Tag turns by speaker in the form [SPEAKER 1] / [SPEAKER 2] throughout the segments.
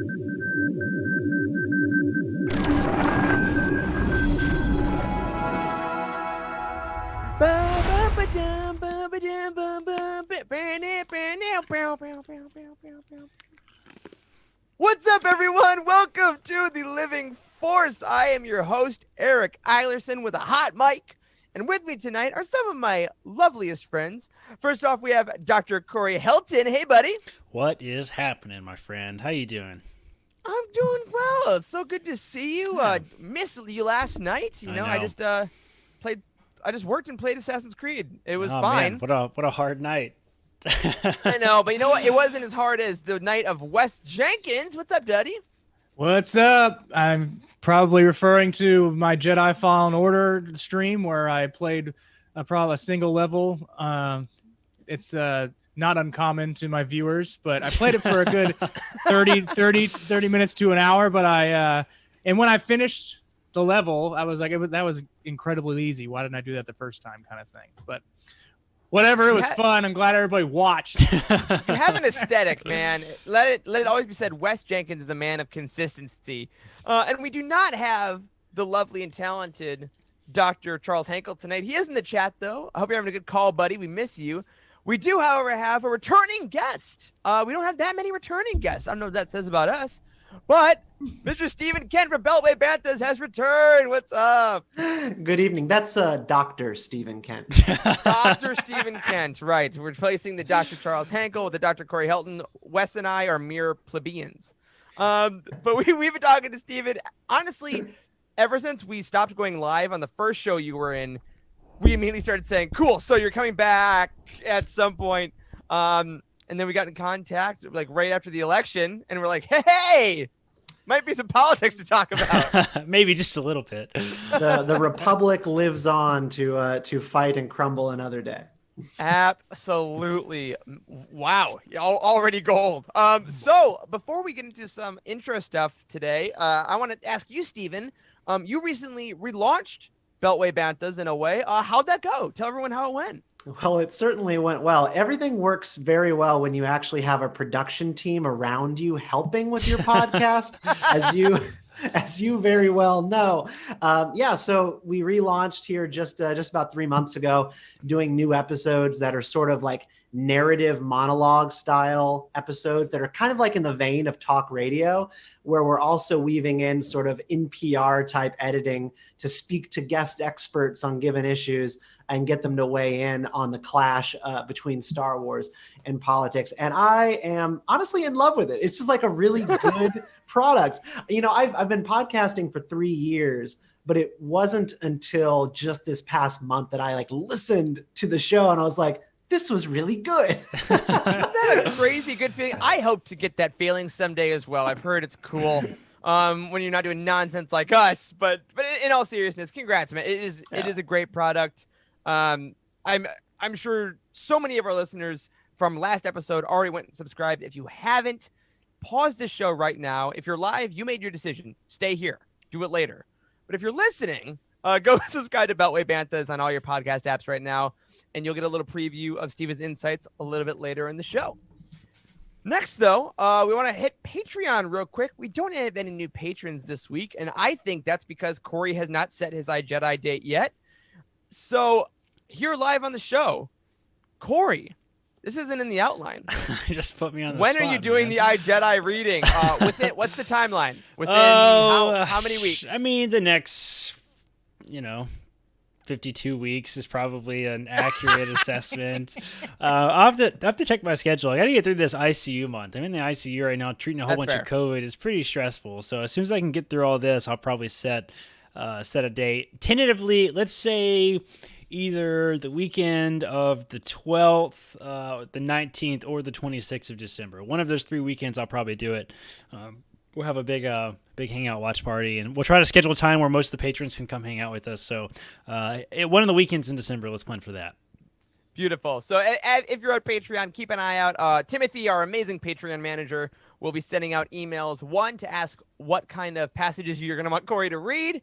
[SPEAKER 1] What's up, everyone? Welcome to The Living Force. I am your host, Eric Eilerson, with a hot mic. And with me tonight are some of my loveliest friends. First off, we have Dr. Corey Helton. Hey, buddy.
[SPEAKER 2] What is happening, my friend? How you doing?
[SPEAKER 1] I'm doing well. It's so good to see you.
[SPEAKER 2] Yeah.
[SPEAKER 1] Missed you last night.
[SPEAKER 2] I know.
[SPEAKER 1] I just worked and played Assassin's Creed. It was
[SPEAKER 2] Oh,
[SPEAKER 1] fine.
[SPEAKER 2] Man, what a hard night.
[SPEAKER 1] I know, but you know what? It wasn't as hard as the night of Wes Jenkins. What's up, Duddy?
[SPEAKER 3] What's up? I'm probably referring to my Jedi Fallen Order stream where I played probably a single level. It's not uncommon to my viewers, but I played it for a good 30 minutes to an hour. But and when I finished the level, I was like, that was incredibly easy. Why didn't I do that the first time, kind of thing? But whatever, it was fun. I'm glad everybody watched.
[SPEAKER 1] You have an aesthetic, man. Let it always be said, Wes Jenkins is a man of consistency. And we do not have the lovely and talented Dr. Charles Hankel tonight. He is in the chat, though. I hope you're having a good call, buddy. We miss you. We do, however, have a returning guest. We don't have that many returning guests. I don't know what that says about us. But Mr. Stephen Kent from Beltway Banthas has returned. What's up?
[SPEAKER 4] Good evening. That's Dr. Stephen Kent.
[SPEAKER 1] Dr. Stephen Kent, right. We're replacing the Dr. Charles Hankel with the Dr. Corey Helton. Wes and I are mere plebeians. But we've been talking to Stephen. Honestly, ever since we stopped going live on the first show you were in, we immediately started saying, cool, so you're coming back at some point. And then we got in contact like right after the election, and we're like, hey, might be some politics to talk about.
[SPEAKER 2] Maybe just a little bit.
[SPEAKER 4] The Republic lives on to fight and crumble another day.
[SPEAKER 1] Absolutely. Wow. Already gold. So before we get into some intro stuff today, I want to ask you, Stephen, you recently relaunched Beltway Banthas in a way. How'd that go? Tell everyone how it went.
[SPEAKER 4] Well, it certainly went well. Everything works very well when you actually have a production team around you helping with your podcast, as you very well know. So we relaunched here just about 3 months ago, doing new episodes that are sort of like narrative monologue style episodes that are kind of like in the vein of talk radio, where we're also weaving in sort of NPR type editing to speak to guest experts on given issues and get them to weigh in on the clash between Star Wars and politics. And I am honestly in love with it. It's just like a really good product. You know, I've been podcasting for 3 years, but it wasn't until just this past month that I like listened to the show and I was like, this was really good.
[SPEAKER 1] Isn't that a crazy good feeling? I hope to get that feeling someday as well. I've heard it's cool when you're not doing nonsense like us. But in all seriousness, congrats, man. It is a great product. I'm sure so many of our listeners from last episode already went and subscribed. If you haven't, pause this show right now. If you're live, you made your decision. Stay here. Do it later. But if you're listening, go subscribe to Beltway Banthas on all your podcast apps right now, and you'll get a little preview of Steven's insights a little bit later in the show. Next, though, we want to hit Patreon real quick. We don't have any new patrons this week, and I think that's because Corey has not set his iJedi date yet. So here live on the show, Corey, this isn't in the outline.
[SPEAKER 2] Just put me on the
[SPEAKER 1] When
[SPEAKER 2] spot,
[SPEAKER 1] are you doing
[SPEAKER 2] man.
[SPEAKER 1] the iJedi reading? What's the timeline? Within how many weeks?
[SPEAKER 2] I mean, the next, 52 weeks is probably an accurate assessment. I'll have to check my schedule. I got to get through this ICU month. I'm in the ICU right now, treating a whole bunch of COVID. It's pretty stressful. So as soon as I can get through all this, I'll probably set a date. Tentatively, let's say either the weekend of the 12th, the 19th, or the 26th of December. One of those 3 weekends, I'll probably do it. We'll have a big hangout watch party, and we'll try to schedule a time where most of the patrons can come hang out with us. So one of the weekends in December, let's plan for that.
[SPEAKER 1] Beautiful. So if you're on Patreon, keep an eye out. Timothy, our amazing Patreon manager, will be sending out emails, 1, to ask what kind of passages you're going to want Corey to read,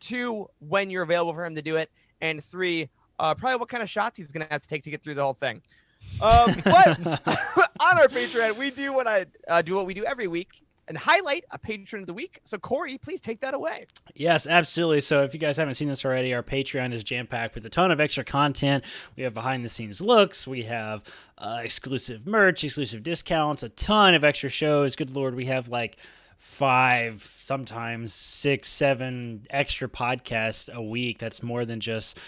[SPEAKER 1] 2, when you're available for him to do it, and 3, probably what kind of shots he's going to have to take to get through the whole thing. But on our Patreon, we do what we do every week. and highlight a patron of the week. So Corey, please take that away.
[SPEAKER 2] Yes, absolutely. So if you guys haven't seen this already, our Patreon is jam-packed with a ton of extra content. We have behind-the-scenes looks. We have exclusive merch, exclusive discounts, a ton of extra shows. Good Lord, we have like 5, sometimes 6, 7 extra podcasts a week. That's more than just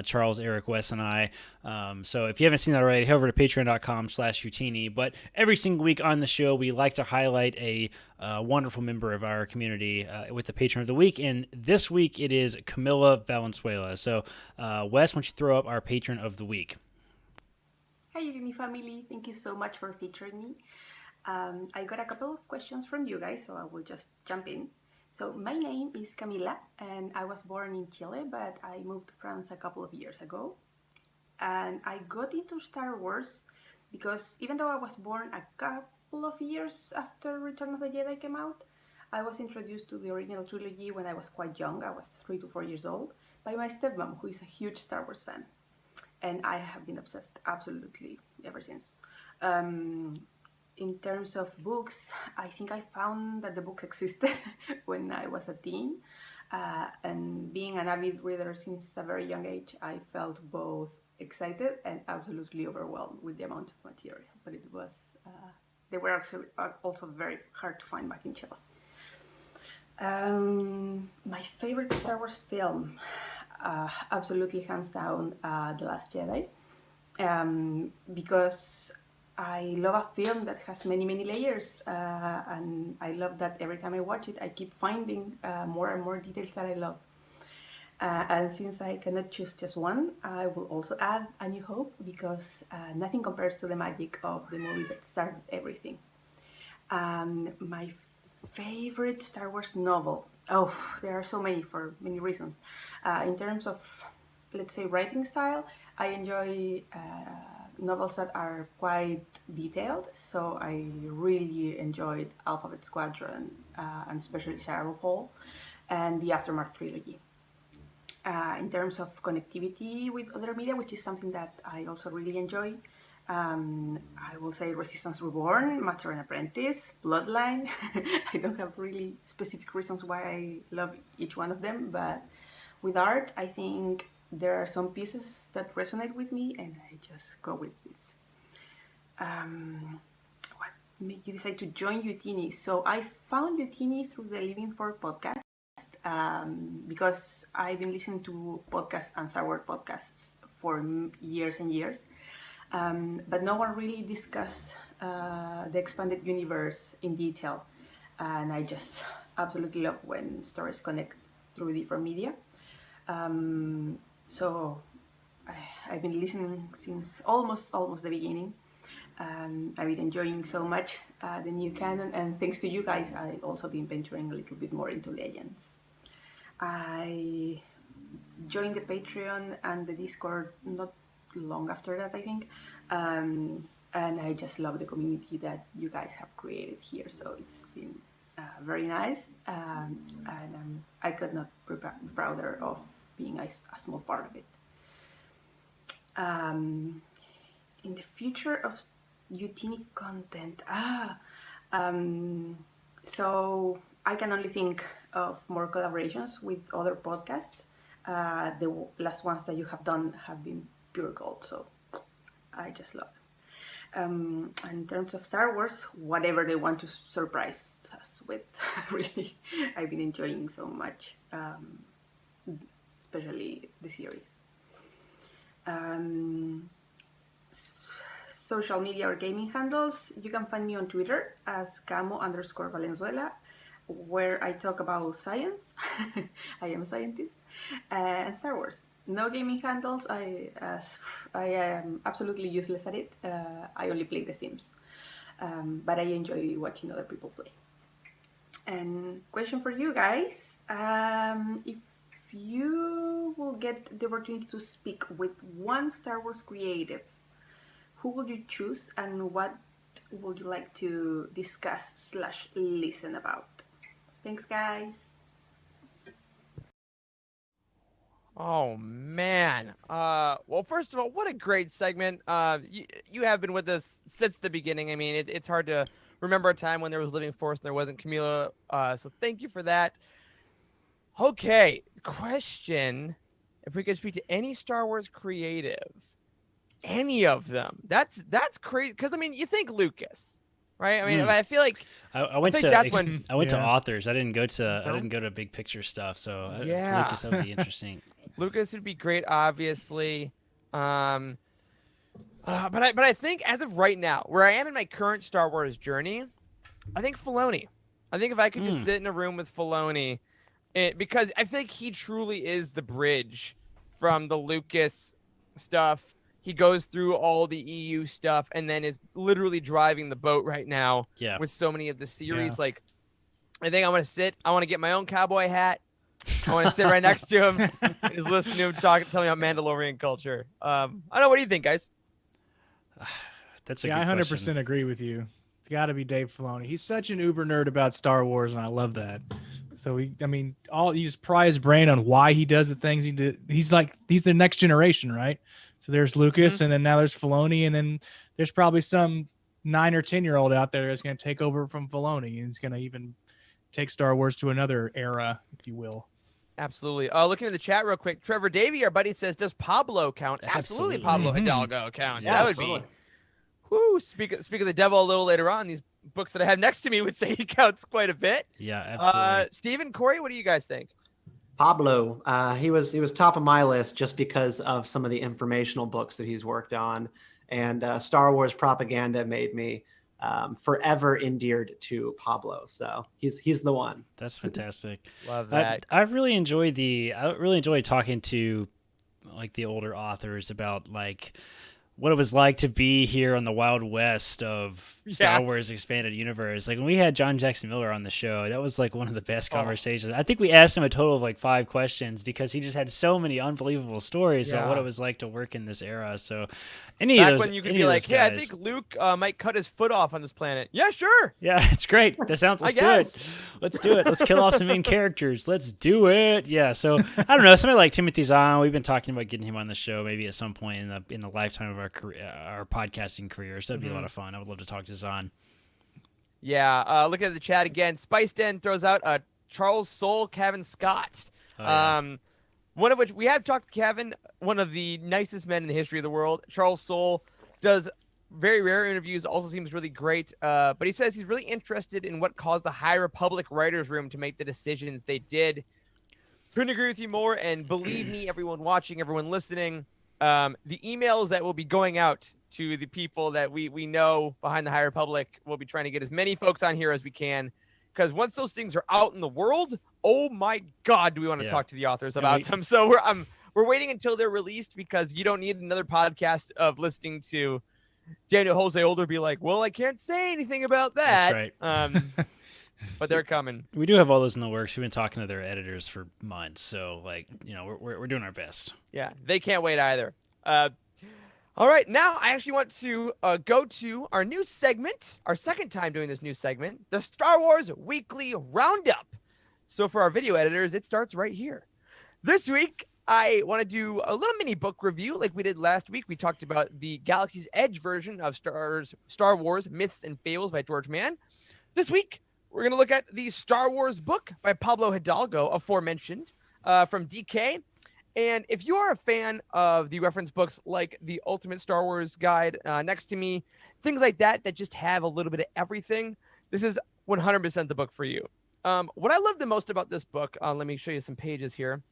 [SPEAKER 2] Charles, Eric, Wes, and I. So if you haven't seen that already, head over to patreon.com/Youtini. But every single week on the show, we like to highlight a wonderful member of our community with the Patron of the Week. And this week, it is Camilla Valenzuela. So Wes, why don't you throw up our Patron of the Week?
[SPEAKER 5] Hi, Youtini family. Thank you so much for featuring me. I got a couple of questions from you guys, so I will just jump in. So my name is Camila, and I was born in Chile, but I moved to France a couple of years ago. And I got into Star Wars because even though I was born a couple of years after Return of the Jedi came out, I was introduced to the original trilogy when I was quite young. I was 3 to 4 years old, by my stepmom, who is a huge Star Wars fan. And I have been obsessed absolutely ever since. In terms of books, I think I found that the book existed when I was a teen. And being an avid reader since a very young age, I felt both excited and absolutely overwhelmed with the amount of material. But it was, they were also very hard to find back in Chile. My favorite Star Wars film, absolutely hands down, The Last Jedi. Because I love a film that has many, many layers, and I love that every time I watch it, I keep finding more and more details that I love. And since I cannot choose just one, I will also add A New Hope, because nothing compares to the magic of the movie that started everything. My favorite Star Wars novel. Oh, there are so many for many reasons. In terms of, let's say, writing style, I enjoy novels that are quite detailed, so I really enjoyed Alphabet Squadron, and especially Shadowfall, and the Aftermath trilogy. In terms of connectivity with other media, which is something that I also really enjoy, I will say Resistance Reborn, Master and Apprentice, Bloodline. I don't have really specific reasons why I love each one of them, but with art, I think there are some pieces that resonate with me, and I just go with it. What made you decide to join Youtini? So I found Youtini through the Living For podcast, because I've been listening to podcasts and Star Wars podcasts for years and years, but no one really discussed the expanded universe in detail, and I just absolutely love when stories connect through different media. So I've been listening since almost the beginning. I've been enjoying so much the new canon, and thanks to you guys, I've also been venturing a little bit more into Legends. I joined the Patreon and the Discord not long after that, I think, and I just love the community that you guys have created here. So it's been very nice, and I could not be prouder of being a small part of it. In the future of Youtini content, so I can only think of more collaborations with other podcasts. The last ones that you have done have been pure gold, so I just love them. In terms of Star Wars, whatever they want to surprise us with, really, I've been enjoying so much. Especially the series. Social media or gaming handles, you can find me on Twitter as Camo_Valenzuela, where I talk about science. I am a scientist, and Star Wars. No gaming handles. I am absolutely useless at it. I only play The Sims, but I enjoy watching other people play. And question for you guys: if you will get the opportunity to speak with one Star Wars creative, who would you choose, and what would you like to discuss/listen about? Thanks, guys.
[SPEAKER 1] Oh man. Well, first of all, what a great segment. You have been with us since the beginning. I mean, it's hard to remember a time when there was living force and there wasn't. Camila, so thank you for that. Okay, question: if we could speak to any Star Wars creative, any of them, that's crazy. Because I mean, you think Lucas, right? I mean, I feel like
[SPEAKER 2] I went
[SPEAKER 1] think
[SPEAKER 2] to
[SPEAKER 1] that's when-
[SPEAKER 2] I went to
[SPEAKER 3] Yeah.
[SPEAKER 2] authors. I didn't go to big picture stuff. So
[SPEAKER 1] Yeah.
[SPEAKER 2] Lucas, that would be interesting.
[SPEAKER 1] Lucas would be great, obviously. But I think as of right now, where I am in my current Star Wars journey, I think Filoni. I think if I could just sit in a room with Filoni, because I think he truly is the bridge from the Lucas stuff. He goes through all the EU stuff and then is literally driving the boat right now
[SPEAKER 2] Yeah.
[SPEAKER 1] with so many of the series.
[SPEAKER 3] Yeah.
[SPEAKER 1] Like, I think I want to sit. I want to get my own cowboy hat. I want to sit right next to him and just listen to him tell me about Mandalorian culture. I don't know. What do you think, guys?
[SPEAKER 2] That's a
[SPEAKER 3] Yeah, I
[SPEAKER 2] good
[SPEAKER 3] 100%
[SPEAKER 2] question.
[SPEAKER 3] agree with you. It's got to be Dave Filoni. He's such an uber nerd about Star Wars, and I love that. So you just pry his brain on why he does the things he did. He's the next generation, right? So there's Lucas, and then now there's Filoni, and then there's probably some 9 or 10-year-old out there that's going to take over from Filoni, and he's going to even take Star Wars to another era, if you will.
[SPEAKER 1] Absolutely. Looking at the chat real quick, Trevor Davey, our buddy, says, "Does Pablo count?" Absolutely, Pablo Hidalgo counts.
[SPEAKER 4] Yeah,
[SPEAKER 1] that would
[SPEAKER 4] absolutely.
[SPEAKER 1] be. Whoo! Speak of the devil a little later on. These books that I have next to me would say he counts quite a bit.
[SPEAKER 2] Yeah, absolutely.
[SPEAKER 1] Stephen, Corey, what do you guys think?
[SPEAKER 4] Pablo, he was top of my list just because of some of the informational books that he's worked on, and Star Wars propaganda made me forever endeared to Pablo. So he's the one.
[SPEAKER 2] That's fantastic.
[SPEAKER 1] Love that.
[SPEAKER 2] I really enjoy talking to like the older authors about like what it was like to be here on the Wild West of Star Wars Expanded Universe. Like when we had John Jackson Miller on the show, that was like one of the best conversations. I think we asked him a total of like 5 questions because he just had so many unbelievable stories on what it was like to work in this era. So
[SPEAKER 1] Back when you could be like, hey, I think Luke might cut his foot off on this planet. Yeah, sure.
[SPEAKER 2] Yeah, it's great. That sounds. Let's do it. Let's do it. Let's kill off some main characters. Let's do it. Yeah. So I don't know. Somebody like Timothy Zahn. We've been talking about getting him on the show maybe at some point in the lifetime of our career, our podcasting career. So that'd be a lot of fun. I would love to talk to Zahn.
[SPEAKER 1] Yeah. Looking at the chat again, Spice Den throws out Charles Soule, Kevin Scott.
[SPEAKER 2] Oh, yeah.
[SPEAKER 1] One of which we have talked to Kevin, one of the nicest men in the history of the world. Charles Soule does very rare interviews, also seems really great. But he says he's really interested in what caused the High Republic writers' room to make the decisions they did. Couldn't agree with you more. And believe me, everyone watching, everyone listening, the emails that will be going out to the people that we know behind the High Republic, we'll be trying to get as many folks on here as we can. Because once those things are out in the world, oh my God, do we want to talk to the authors about them? So we're waiting until they're released because you don't need another podcast of listening to Daniel Jose Older be like, well, I can't say anything about that.
[SPEAKER 2] That's right.
[SPEAKER 1] But they're coming.
[SPEAKER 2] We do have all those in the works. We've been talking to their editors for months, so like we're doing our best.
[SPEAKER 1] Yeah, they can't wait either. All right, now I actually want to go to our new segment, our second time doing this new segment, the Star Wars Weekly Roundup. So for our video editors, it starts right here. This week, I want to do a little mini book review like we did last week. We talked about the Galaxy's Edge version of Star Wars Myths and Fables by George Mann. This week, we're going to look at the Star Wars book by Pablo Hidalgo, aforementioned, from DK. And if you are a fan of the reference books like the Ultimate Star Wars Guide next to me, things like that just have a little bit of everything, this is 100% the book for you. What I love the most about this book, let me show you some pages here,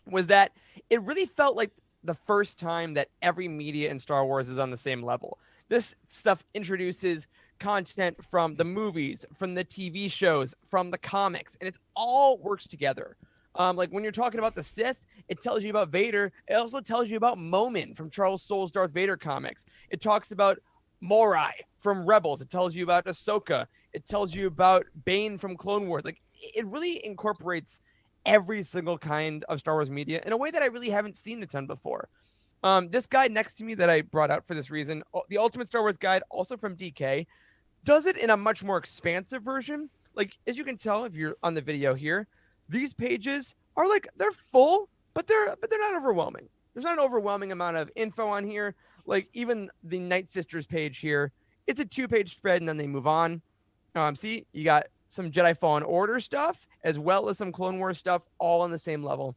[SPEAKER 1] was that it really felt like the first time that every media in Star Wars is on the same level. This stuff introduces content from the movies, from the TV shows, from the comics, and it all works together. Like when you're talking about the Sith, it tells you about Vader. It also tells you about Momin from Charles Soule's Darth Vader comics. It talks about Morai from Rebels. It tells you about Ahsoka. It tells you about Bane from Clone Wars. Like it really incorporates every single kind of Star Wars media in a way that I really haven't seen a ton before. This guide next to me that I brought out for this reason, the Ultimate Star Wars Guide, also from DK, does it in a much more expansive version. Like, as you can tell if you're on the video here, these pages are like, they're full, but they're not overwhelming. There's not an overwhelming amount of info on here. Like even the Night Sisters page here It's a 2-page spread, and then they move on. See, you got some Jedi Fallen Order stuff, as well as some Clone Wars stuff, all on the same level.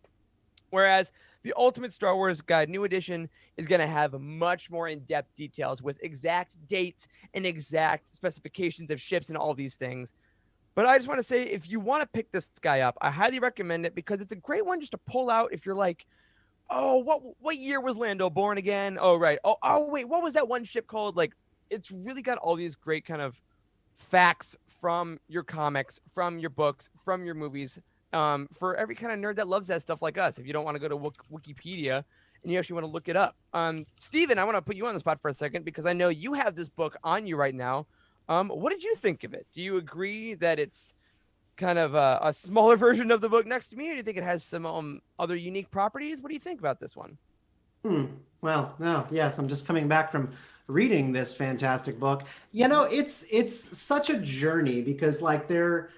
[SPEAKER 1] Whereas the Ultimate Star Wars Guide New Edition is going to have much more in-depth details with exact dates and exact specifications of ships and all these things. But I just want to say, if you want to pick this guy up, I highly recommend it because it's a great one just to pull out if you're like, oh, what year was Lando born again? Oh, right. Oh, wait, what was that one ship called? Like, it's really got all these great kind of facts from your comics, from your books, from your movies, for every kind of nerd that loves that stuff like us. If you don't want to go to Wikipedia and you actually want to look it up. Steven, I want to put you on the spot for a second because I know you have this book on you right now. What did you think of it? Do you agree that it's kind of a smaller version of the book next to me, or do you think it has some other unique properties? What do you think about this one?
[SPEAKER 4] Well, no, yes, I'm just coming back from reading this fantastic book. You know, it's such a journey because like there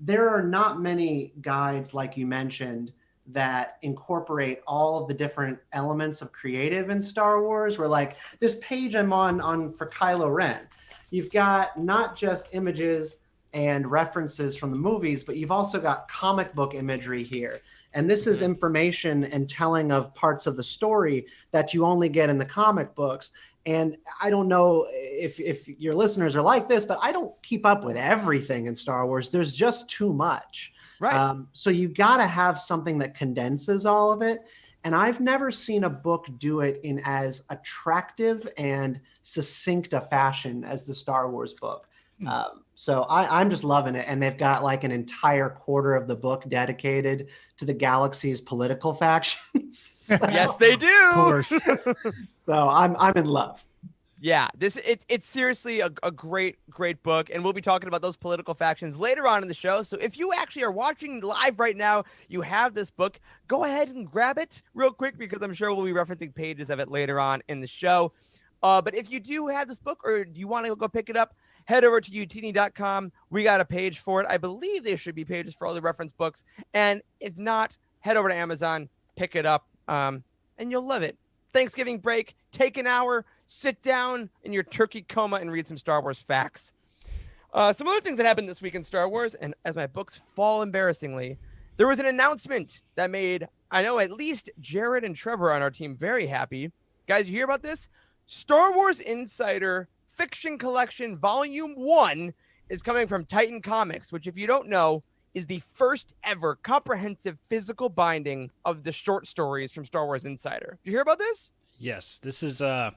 [SPEAKER 4] are not many guides, like you mentioned, that incorporate all of the different elements of creative in Star Wars. Where like this page I'm on for Kylo Ren, you've got not just images and references from the movies, but you've also got comic book imagery here. And this is information and telling of parts of the story that you only get in the comic books. And I don't know if your listeners are like this, but I don't keep up with everything in Star Wars. There's just too much.
[SPEAKER 1] Right.
[SPEAKER 4] So you got to have something that condenses all of it. And I've never seen a book do it in as attractive and succinct a fashion as the Star Wars book. So I'm just loving it. And they've got like an entire quarter of the book dedicated to the galaxy's political factions. So,
[SPEAKER 1] yes, they do.
[SPEAKER 3] Of course.
[SPEAKER 4] So I'm in love.
[SPEAKER 1] Yeah, it's seriously a great book, and we'll be talking about those political factions later on in the show. So if you actually are watching live right now, you have this book, go ahead and grab it real quick because I'm sure we'll be referencing pages of it later on in the show. But if you do have this book or do you want to go pick it up, head over to Youtini.com. We got a page for it. I believe there should be pages for all the reference books. And if not, head over to Amazon, pick it up, and you'll love it. Thanksgiving break, take an hour, sit down in your turkey coma and read some Star Wars facts. Some other things that happened this week in Star Wars, and as my books fall embarrassingly, there was an announcement that made, I know, at least Jared and Trevor on our team very happy. Guys, you hear about this? Star Wars Insider Fiction Collection Volume 1 is coming from Titan Comics, which, if you don't know, is the first ever comprehensive physical binding of the short stories from Star Wars Insider. Did you hear about this?
[SPEAKER 2] Yes, this is one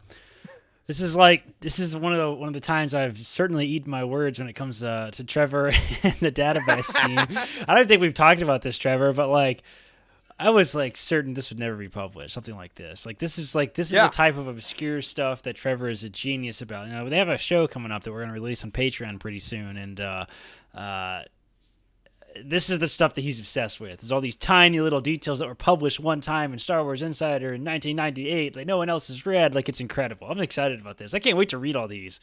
[SPEAKER 2] of the times I've certainly eaten my words when it comes to Trevor and the database team. I don't think we've talked about this, Trevor, but like I was like certain this would never be published, something like this. This is the type of obscure stuff that Trevor is a genius about. You know, they have a show coming up that we're going to release on Patreon pretty soon, and this is the stuff that he's obsessed with. There's all these tiny little details that were published one time in Star Wars Insider in 1998 that no one else has read. Like, it's incredible. I'm excited about this. I can't wait to read all these.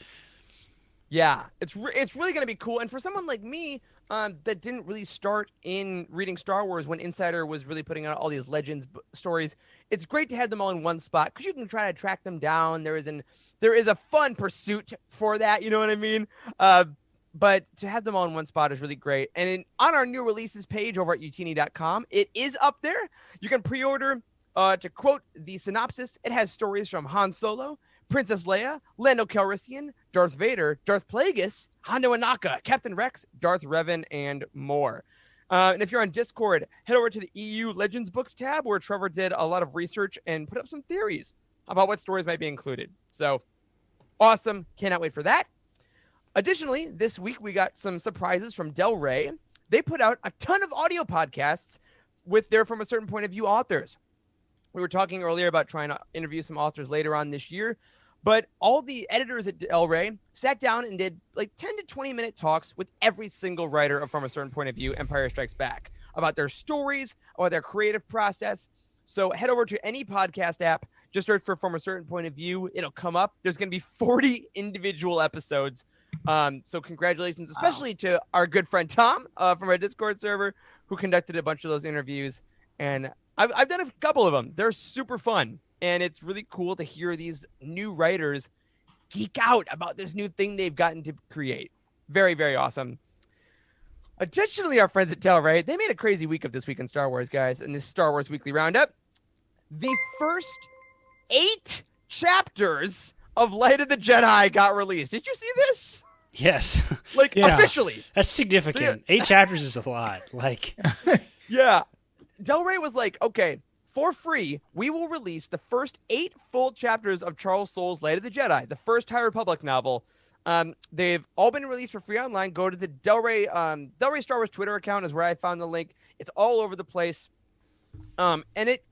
[SPEAKER 1] Yeah, it's really going to be cool. And for someone like me that didn't really start in reading Star Wars when Insider was really putting out all these Legends stories, it's great to have them all in one spot because you can try to track them down. There is a fun pursuit for that. You know what I mean? But to have them all in one spot is really great. And on our new releases page over at Youtini.com, it is up there. You can pre-order, to quote the synopsis, it has stories from Han Solo, Princess Leia, Lando Calrissian, Darth Vader, Darth Plagueis, Hondo Ohnaka, Captain Rex, Darth Revan, and more. And if you're on Discord, head over to the EU Legends Books tab where Trevor did a lot of research and put up some theories about what stories might be included. So awesome. Cannot wait for that. Additionally, this week we got some surprises from Del Rey. They put out a ton of audio podcasts with their From a Certain Point of View authors. We were talking earlier about trying to interview some authors later on this year, but all the editors at Del Rey sat down and did like 10 to 20 minute talks with every single writer of From a Certain Point of View, Empire Strikes Back, about their stories, about their creative process. So head over to any podcast app, just search for From a Certain Point of View. It'll come up. There's going to be 40 individual episodes. So congratulations, especially to our good friend Tom from our Discord server, who conducted a bunch of those interviews. And I've done a couple of them. They're super fun. And it's really cool to hear these new writers geek out about this new thing they've gotten to create. Very, very awesome. Additionally, our friends at Del Rey, they made a crazy week of this week in Star Wars, guys, in this Star Wars Weekly Roundup. The first 8 chapters of Light of the Jedi got released. Did you see this?
[SPEAKER 2] Yes.
[SPEAKER 1] Like, officially.
[SPEAKER 2] That's significant. 8 chapters is a lot. Like,
[SPEAKER 1] yeah. Del Rey was like, okay, for free, we will release the first 8 full chapters of Charles Soule's Light of the Jedi, the first High Republic novel. They've all been released for free online. Go to the Del Rey Star Wars Twitter account is where I found the link. It's all over the place. And it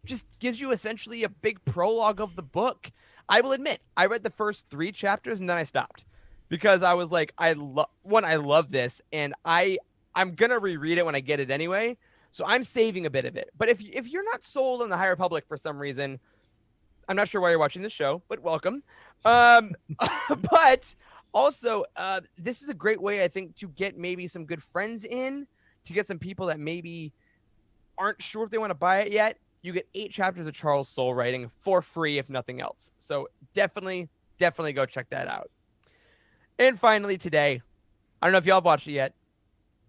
[SPEAKER 1] just gives you essentially a big prologue of the book. I will admit, I read the first 3 chapters and then I stopped because I was like, I love this, and I'm gonna reread it when I get it anyway. So I'm saving a bit of it. But if you're not sold on the High Republic for some reason, I'm not sure why you're watching this show, but welcome. But also, this is a great way, I think, to get maybe some good friends in, to get some people that maybe aren't sure if they want to buy it yet. You get 8 chapters of Charles Soule writing for free, if nothing else. So definitely go check that out. And finally today, I don't know if y'all have watched it yet.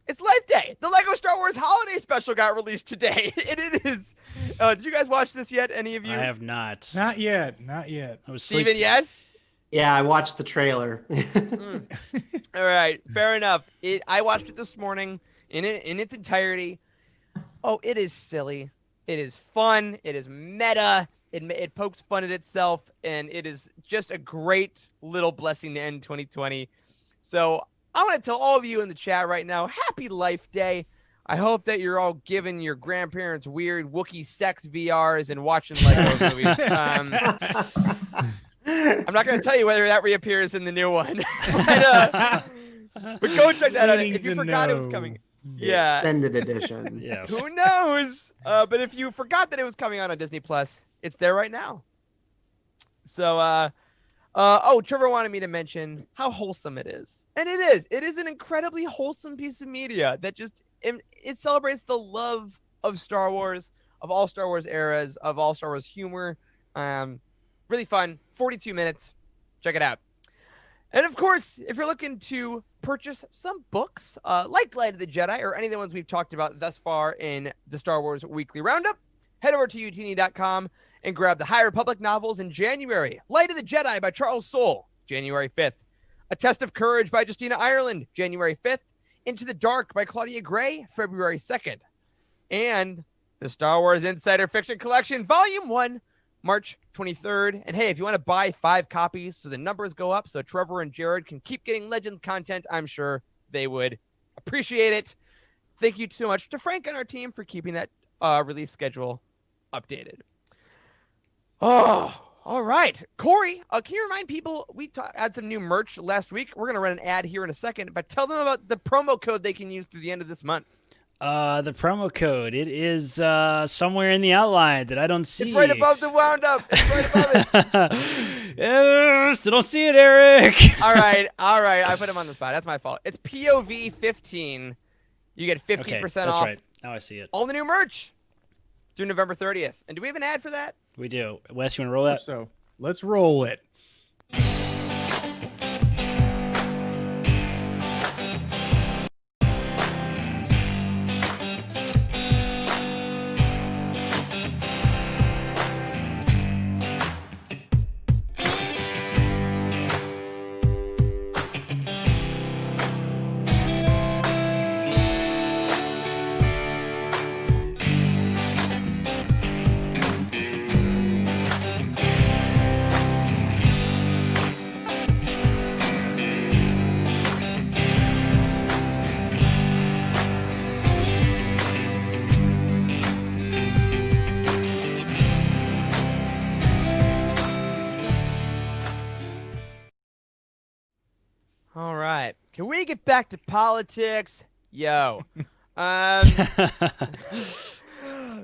[SPEAKER 1] It's Life Day. The Lego Star Wars Holiday Special got released today. And it is. Did you guys watch this yet? Any of you?
[SPEAKER 2] I have not.
[SPEAKER 3] Not yet.
[SPEAKER 2] I was
[SPEAKER 1] Steven, yes?
[SPEAKER 4] Yeah, I watched the trailer.
[SPEAKER 1] All right, fair enough. I watched it this morning in its entirety. Oh, it is silly. It is fun. It is meta. It pokes fun at itself, and it is just a great little blessing to end 2020. So I want to tell all of you in the chat right now, happy Life Day. I hope that you're all giving your grandparents weird Wookiee sex VRs and watching Lego movies. I'm not going to tell you whether that reappears in the new one. but go check that out if you forgot it was coming. Yeah.
[SPEAKER 4] Extended edition.
[SPEAKER 2] Yes.
[SPEAKER 1] Who knows? But if you forgot that it was coming out on Disney Plus, it's there right now. So, Trevor wanted me to mention how wholesome it is. And it is. It is an incredibly wholesome piece of media that just, it celebrates the love of Star Wars, of all Star Wars eras, of all Star Wars humor. Really fun. 42 minutes. Check it out. And of course, if you're looking to purchase some books like Light of the Jedi or any of the ones we've talked about thus far in the Star Wars Weekly Roundup, head over to Youtini.com and grab the High Republic novels in January. Light of the Jedi by Charles Soule, January 5th. A Test of Courage by Justina Ireland, January 5th. Into the Dark by Claudia Gray, February 2nd. And the Star Wars Insider Fiction Collection, Volume 1, March 23rd. And hey, if you want to buy 5 copies so the numbers go up so Trevor and Jared can keep getting Legends content, I'm sure they would appreciate it. Thank you so much to Frank and our team for keeping that release schedule updated. Oh, all right. Corey, can you remind people, we had some new merch last week. We're going to run an ad here in a second, but tell them about the promo code they can use through the end of this month.
[SPEAKER 2] The promo code, it is somewhere in the outline that I don't see.
[SPEAKER 1] It's right above the Roundup. It's right above it.
[SPEAKER 2] Still don't see it, Eric.
[SPEAKER 1] All right. I put him on the spot. That's my fault. It's POV 15. You get 15%
[SPEAKER 2] okay, that's
[SPEAKER 1] off.
[SPEAKER 2] right. Now I see it.
[SPEAKER 1] All the new merch through November 30th. And do we have an ad for that?
[SPEAKER 2] We do. Wes, you want to roll that?
[SPEAKER 3] So let's roll it.
[SPEAKER 1] All right. Can we get back to politics? Yo.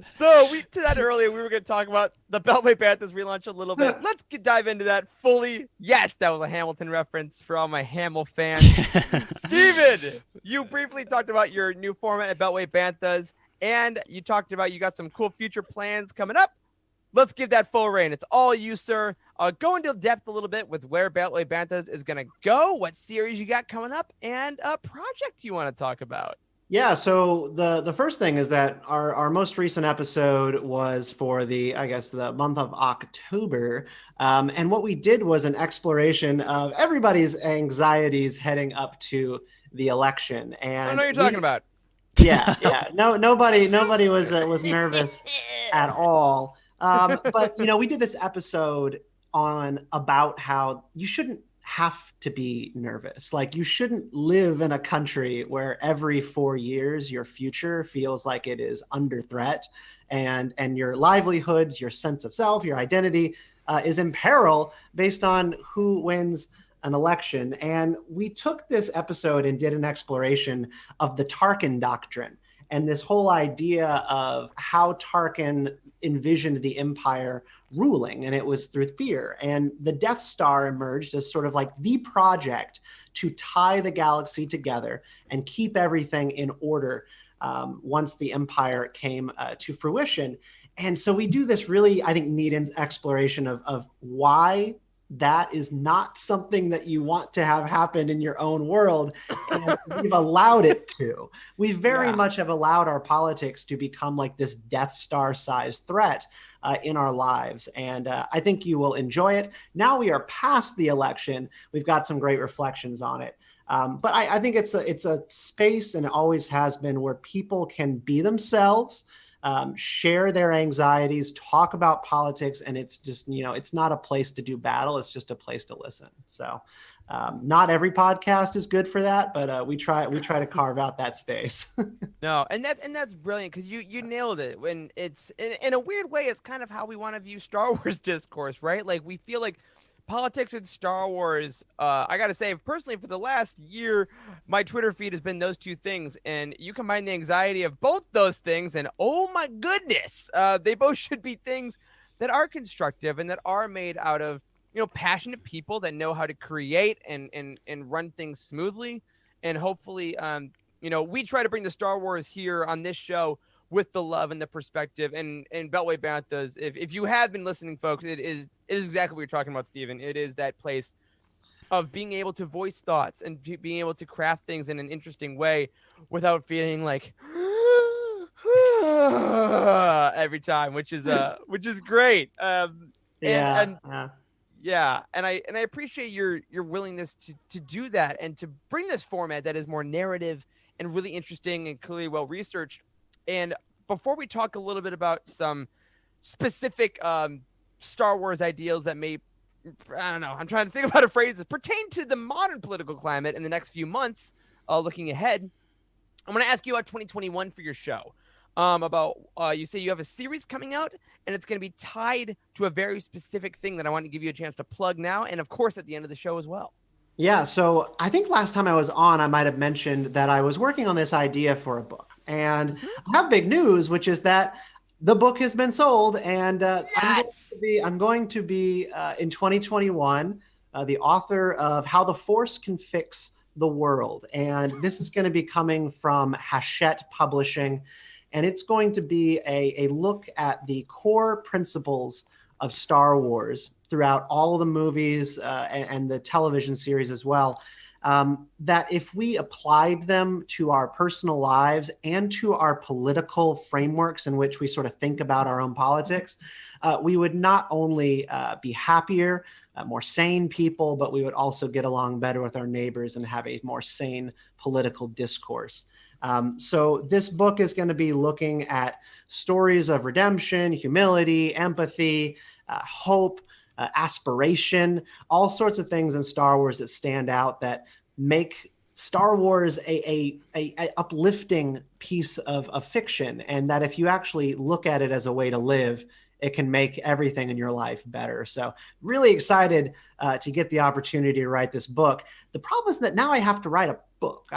[SPEAKER 1] So we did that earlier. We were going to talk about the Beltway Banthas relaunch a little bit. Let's dive into that fully. Yes, that was a Hamilton reference for all my Hamill fans. Steven, you briefly talked about your new format at Beltway Banthas, and you talked about you got some cool future plans coming up. let's give that full reign. It's all you, sir. Go into depth a little bit with where Beltway Banthas is going to go, what series you got coming up, and a project you want to talk about.
[SPEAKER 4] Yeah, so the first thing is that our most recent episode was for the month of October. And what we did was an exploration of everybody's anxieties heading up to the election. And
[SPEAKER 1] I know what you're talking about.
[SPEAKER 4] Yeah. Nobody was nervous at all. But we did this episode about how you shouldn't have to be nervous. Like, you shouldn't live in a country where every 4 years your future feels like it is under threat, and your livelihoods, your sense of self, your identity is in peril based on who wins an election. And we took this episode and did an exploration of the Tarkin doctrine and this whole idea of how Tarkin envisioned the Empire ruling, and it was through fear. And the Death Star emerged as sort of like the project to tie the galaxy together and keep everything in order once the Empire came to fruition. And so we do this really, I think, neat exploration of why that is not something that you want to have happen in your own world. And we've allowed it to. We very much have allowed our politics to become like this Death Star sized threat in our lives. And I think you will enjoy it. Now we are past the election. We've got some great reflections on it. But I think it's a space, and it always has been, where people can be themselves, share their anxieties, talk about politics, and it's just, it's not a place to do battle. It's just a place to listen. So not every podcast is good for that, but we try to carve out that space.
[SPEAKER 1] No, and that's brilliant, because you nailed it. When it's in a weird way, it's kind of how we want to view Star Wars discourse, right? Like, we feel like politics and Star Wars, I gotta say, personally, for the last year, my Twitter feed has been those two things, and you combine the anxiety of both those things, and oh my goodness, they both should be things that are constructive and that are made out of passionate people that know how to create and run things smoothly. And hopefully, we try to bring the Star Wars here on this show with the love and the perspective. And Beltway Banthas, if you have been listening, folks, it is exactly what you're talking about, Stephen. It is that place of being able to voice thoughts and being able to craft things in an interesting way without feeling like every time, which is great. And I appreciate your willingness to do that and to bring this format that is more narrative and really interesting and clearly well researched. And before we talk a little bit about some specific Star Wars ideals that may, I don't know, I'm trying to think about a phrase that pertain to the modern political climate in the next few months, looking ahead, I'm going to ask you about 2021 for your show. You say you have a series coming out, and it's going to be tied to a very specific thing that I want to give you a chance to plug now, and of course at the end of the show as well.
[SPEAKER 4] Yeah, so I think last time I was on, I might have mentioned that I was working on this idea for a book. And I have big news, which is that the book has been sold, and
[SPEAKER 1] yes!
[SPEAKER 4] I'm going to be in 2021 the author of How the Force Can Fix the World. And this is going to be coming from Hachette Publishing, and it's going to be a look at the core principles of Star Wars throughout all of the movies and the television series as well, that if we applied them to our personal lives and to our political frameworks in which we sort of think about our own politics, we would not only be happier, more sane people, but we would also get along better with our neighbors and have a more sane political discourse. So this book is going to be looking at stories of redemption, humility, empathy, hope, aspiration, all sorts of things in Star Wars that stand out, that make Star Wars a uplifting piece of fiction. And that if you actually look at it as a way to live, it can make everything in your life better. So really excited to get the opportunity to write this book. The problem is that now I have to write a book.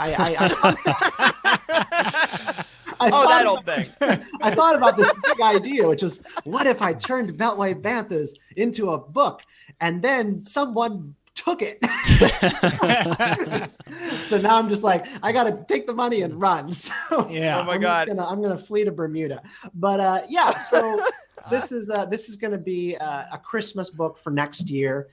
[SPEAKER 1] That old thing.
[SPEAKER 4] I thought about this big idea, which was, what if I turned Beltway Banthas into a book and then someone took it? So now I'm just like, I got to take the money and run. So
[SPEAKER 1] yeah. Oh my God.
[SPEAKER 4] I'm going to flee to Bermuda. But so This is going to be a Christmas book for next year.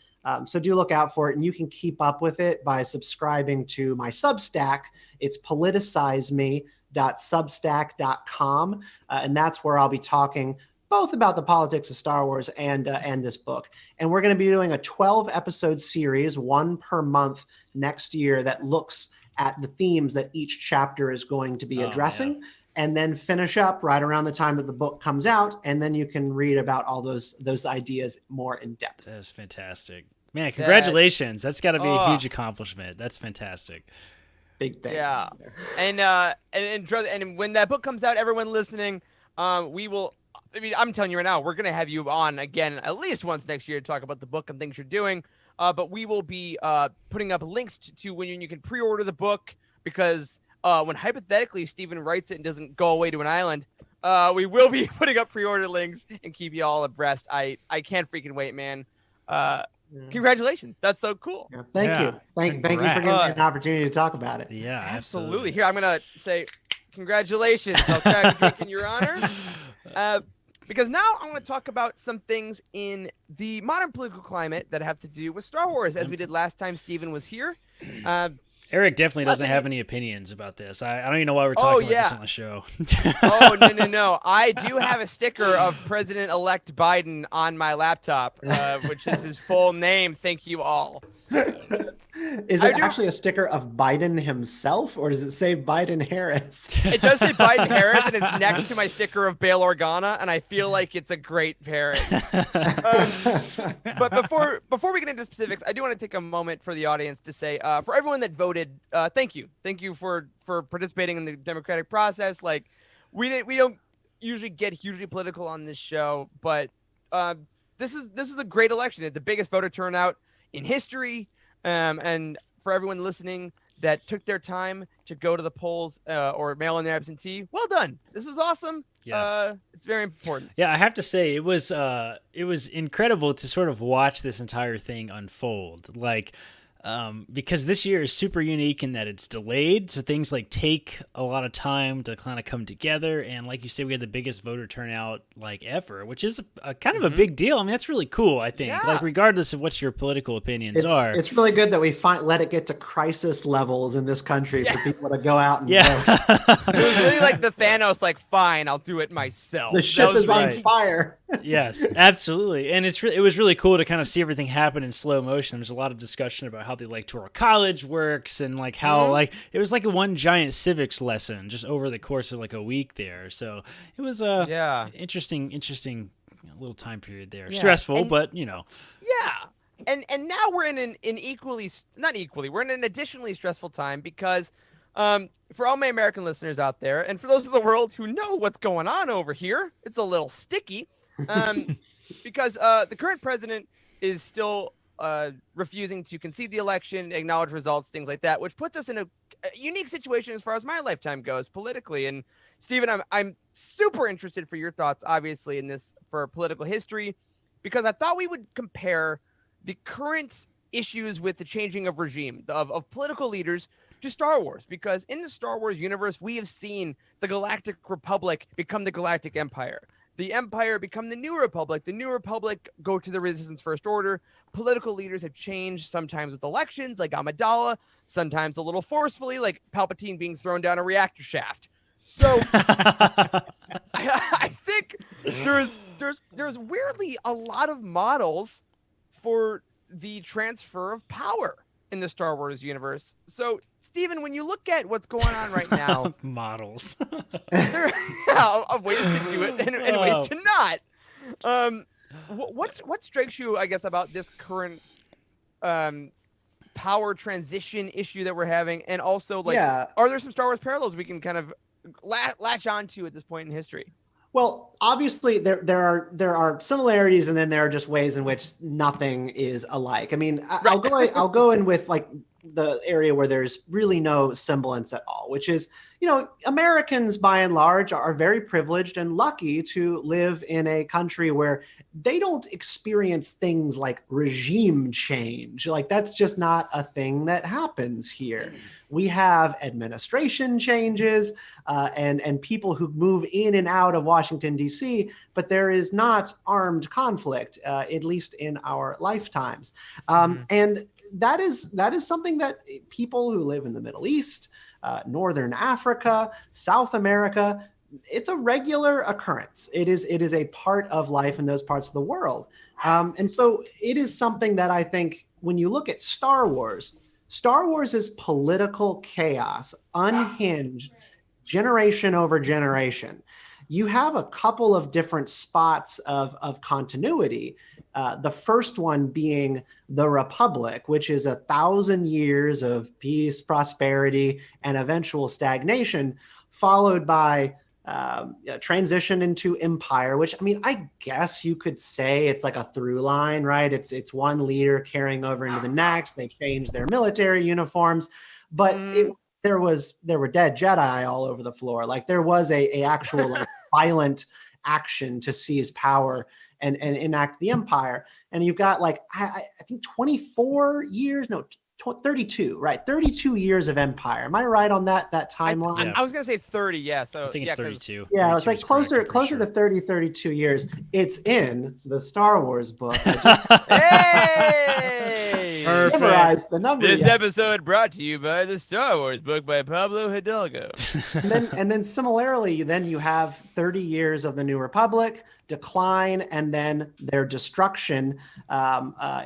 [SPEAKER 4] So do look out for it, and you can keep up with it by subscribing to my Substack. It's politicizeme.substack.com, and that's where I'll be talking both about the politics of Star Wars and this book. And we're going to be doing a 12-episode series, one per month next year, that looks at the themes that each chapter is going to be addressing, and then finish up right around the time that the book comes out. And then you can read about all those ideas more in depth.
[SPEAKER 2] That's fantastic. Man, congratulations. That's got to be a huge accomplishment. That's fantastic.
[SPEAKER 4] Big thanks.
[SPEAKER 1] Yeah. And when that book comes out, everyone listening, we will, I mean, I'm telling you right now, we're going to have you on again at least once next year to talk about the book and things you're doing. But we will be putting up links to when you can pre-order the book, because when hypothetically Stephen writes it and doesn't go away to an island, we will be putting up pre-order links and keep you all abreast. I can't freaking wait, man. Congratulations. That's so cool.
[SPEAKER 4] Yeah, thank you. Thank you for giving me an opportunity to talk about it.
[SPEAKER 2] Yeah,
[SPEAKER 1] absolutely. Here, I'm going to say congratulations. I'll crack a cake in your honor. Because now I want to talk about some things in the modern political climate that have to do with Star Wars, as we did last time Stephen was here.
[SPEAKER 2] Eric definitely doesn't have any opinions about this. I don't even know why we're talking about this on the show.
[SPEAKER 1] No. I do have a sticker of President-elect Biden on my laptop, which is his full name. Thank you all.
[SPEAKER 4] Is it actually a sticker of Biden himself, or does it say Biden Harris?
[SPEAKER 1] It does say Biden Harris, and it's next to my sticker of Bail Organa, and I feel like it's a great pairing. But before we get into specifics, I do want to take a moment for the audience to say, for everyone that voted, thank you. Thank you for participating in the democratic process. Like, we don't usually get hugely political on this show, but this is a great election. It's the biggest voter turnout in history. And for everyone listening that took their time to go to the polls or mail in their absentee, well done. This was awesome. Yeah. It's very important.
[SPEAKER 2] Yeah, I have to say it was incredible to sort of watch this entire thing unfold. Like, because this year is super unique in that it's delayed, so things like take a lot of time to kind of come together. And like you said, we had the biggest voter turnout like ever, which is a kind of a big deal. I mean, that's really cool. I think, like, regardless of what your political opinions are,
[SPEAKER 4] it's really good that we let it get to crisis levels in this country for people to go out and vote.
[SPEAKER 1] It was really like the Thanos, like, fine, I'll do it myself.
[SPEAKER 4] The ship is on fire.
[SPEAKER 2] Yes, absolutely. And it was really cool to kind of see everything happen in slow motion. There's a lot of discussion about how the electoral college works and like how like it was like a one giant civics lesson just over the course of like a week there. So it was interesting little time period there. Stressful, but you know.
[SPEAKER 1] Yeah. And now we're in we're in an additionally stressful time because for all my American listeners out there, and for those of the world who know what's going on over here, it's a little sticky. Because the current president is still refusing to concede the election, acknowledge results, things like that, which puts us in a unique situation as far as my lifetime goes politically. And Stephen, I'm super interested for your thoughts, obviously, in this for political history, because I thought we would compare the current issues with the changing of regime of political leaders to Star Wars, because in the Star Wars universe, we have seen the Galactic Republic become the Galactic Empire. The Empire become the New Republic. The New Republic go to the Resistance First Order. Political leaders have changed, sometimes with elections, like Amidala, sometimes a little forcefully, like Palpatine being thrown down a reactor shaft. So I think there's weirdly a lot of models for the transfer of power in the Star Wars universe. So, Stephen, when you look at what's going on right now,
[SPEAKER 2] models,
[SPEAKER 1] there are ways to do it and ways to not. What strikes you, I guess, about this current power transition issue that we're having, and also like, are there some Star Wars parallels we can kind of latch onto at this point in history?
[SPEAKER 4] Well, obviously there are similarities, and then there are just ways in which nothing is alike. I mean, I'll go in with like the area where there's really no semblance at all, which is, Americans by and large are very privileged and lucky to live in a country where they don't experience things like regime change. Like that's just not a thing that happens here. We have administration changes and people who move in and out of Washington, D.C., but there is not armed conflict, at least in our lifetimes. And that is something that people who live in the Middle East, Northern Africa, South America, it's a regular occurrence. It is a part of life in those parts of the world. And so it is something that I think when you look at Star Wars is political chaos, unhinged, generation over generation. You have a couple of different spots of continuity. The first one being the Republic, which is 1,000 years of peace, prosperity, and eventual stagnation, followed by transition into empire, which, I mean, I guess you could say it's like a through line, right? It's one leader carrying over into the next. They change their military uniforms, but there were dead Jedi all over the floor. Like there was a actual like violent action to seize power and enact the empire. And you've got like, I think 24 years, no, 32, right? 32 years of empire. Am I right on that timeline?
[SPEAKER 1] I was going to say 30. Yeah. So
[SPEAKER 2] I think it's 32.
[SPEAKER 4] Yeah, it's like closer to 30, 32 years. It's in the Star Wars book.
[SPEAKER 1] Hey!
[SPEAKER 4] Memorize the number.
[SPEAKER 1] This episode brought to you by the Star Wars book by Pablo Hidalgo.
[SPEAKER 4] and then similarly, then you have 30 years of the New Republic, decline, and then their destruction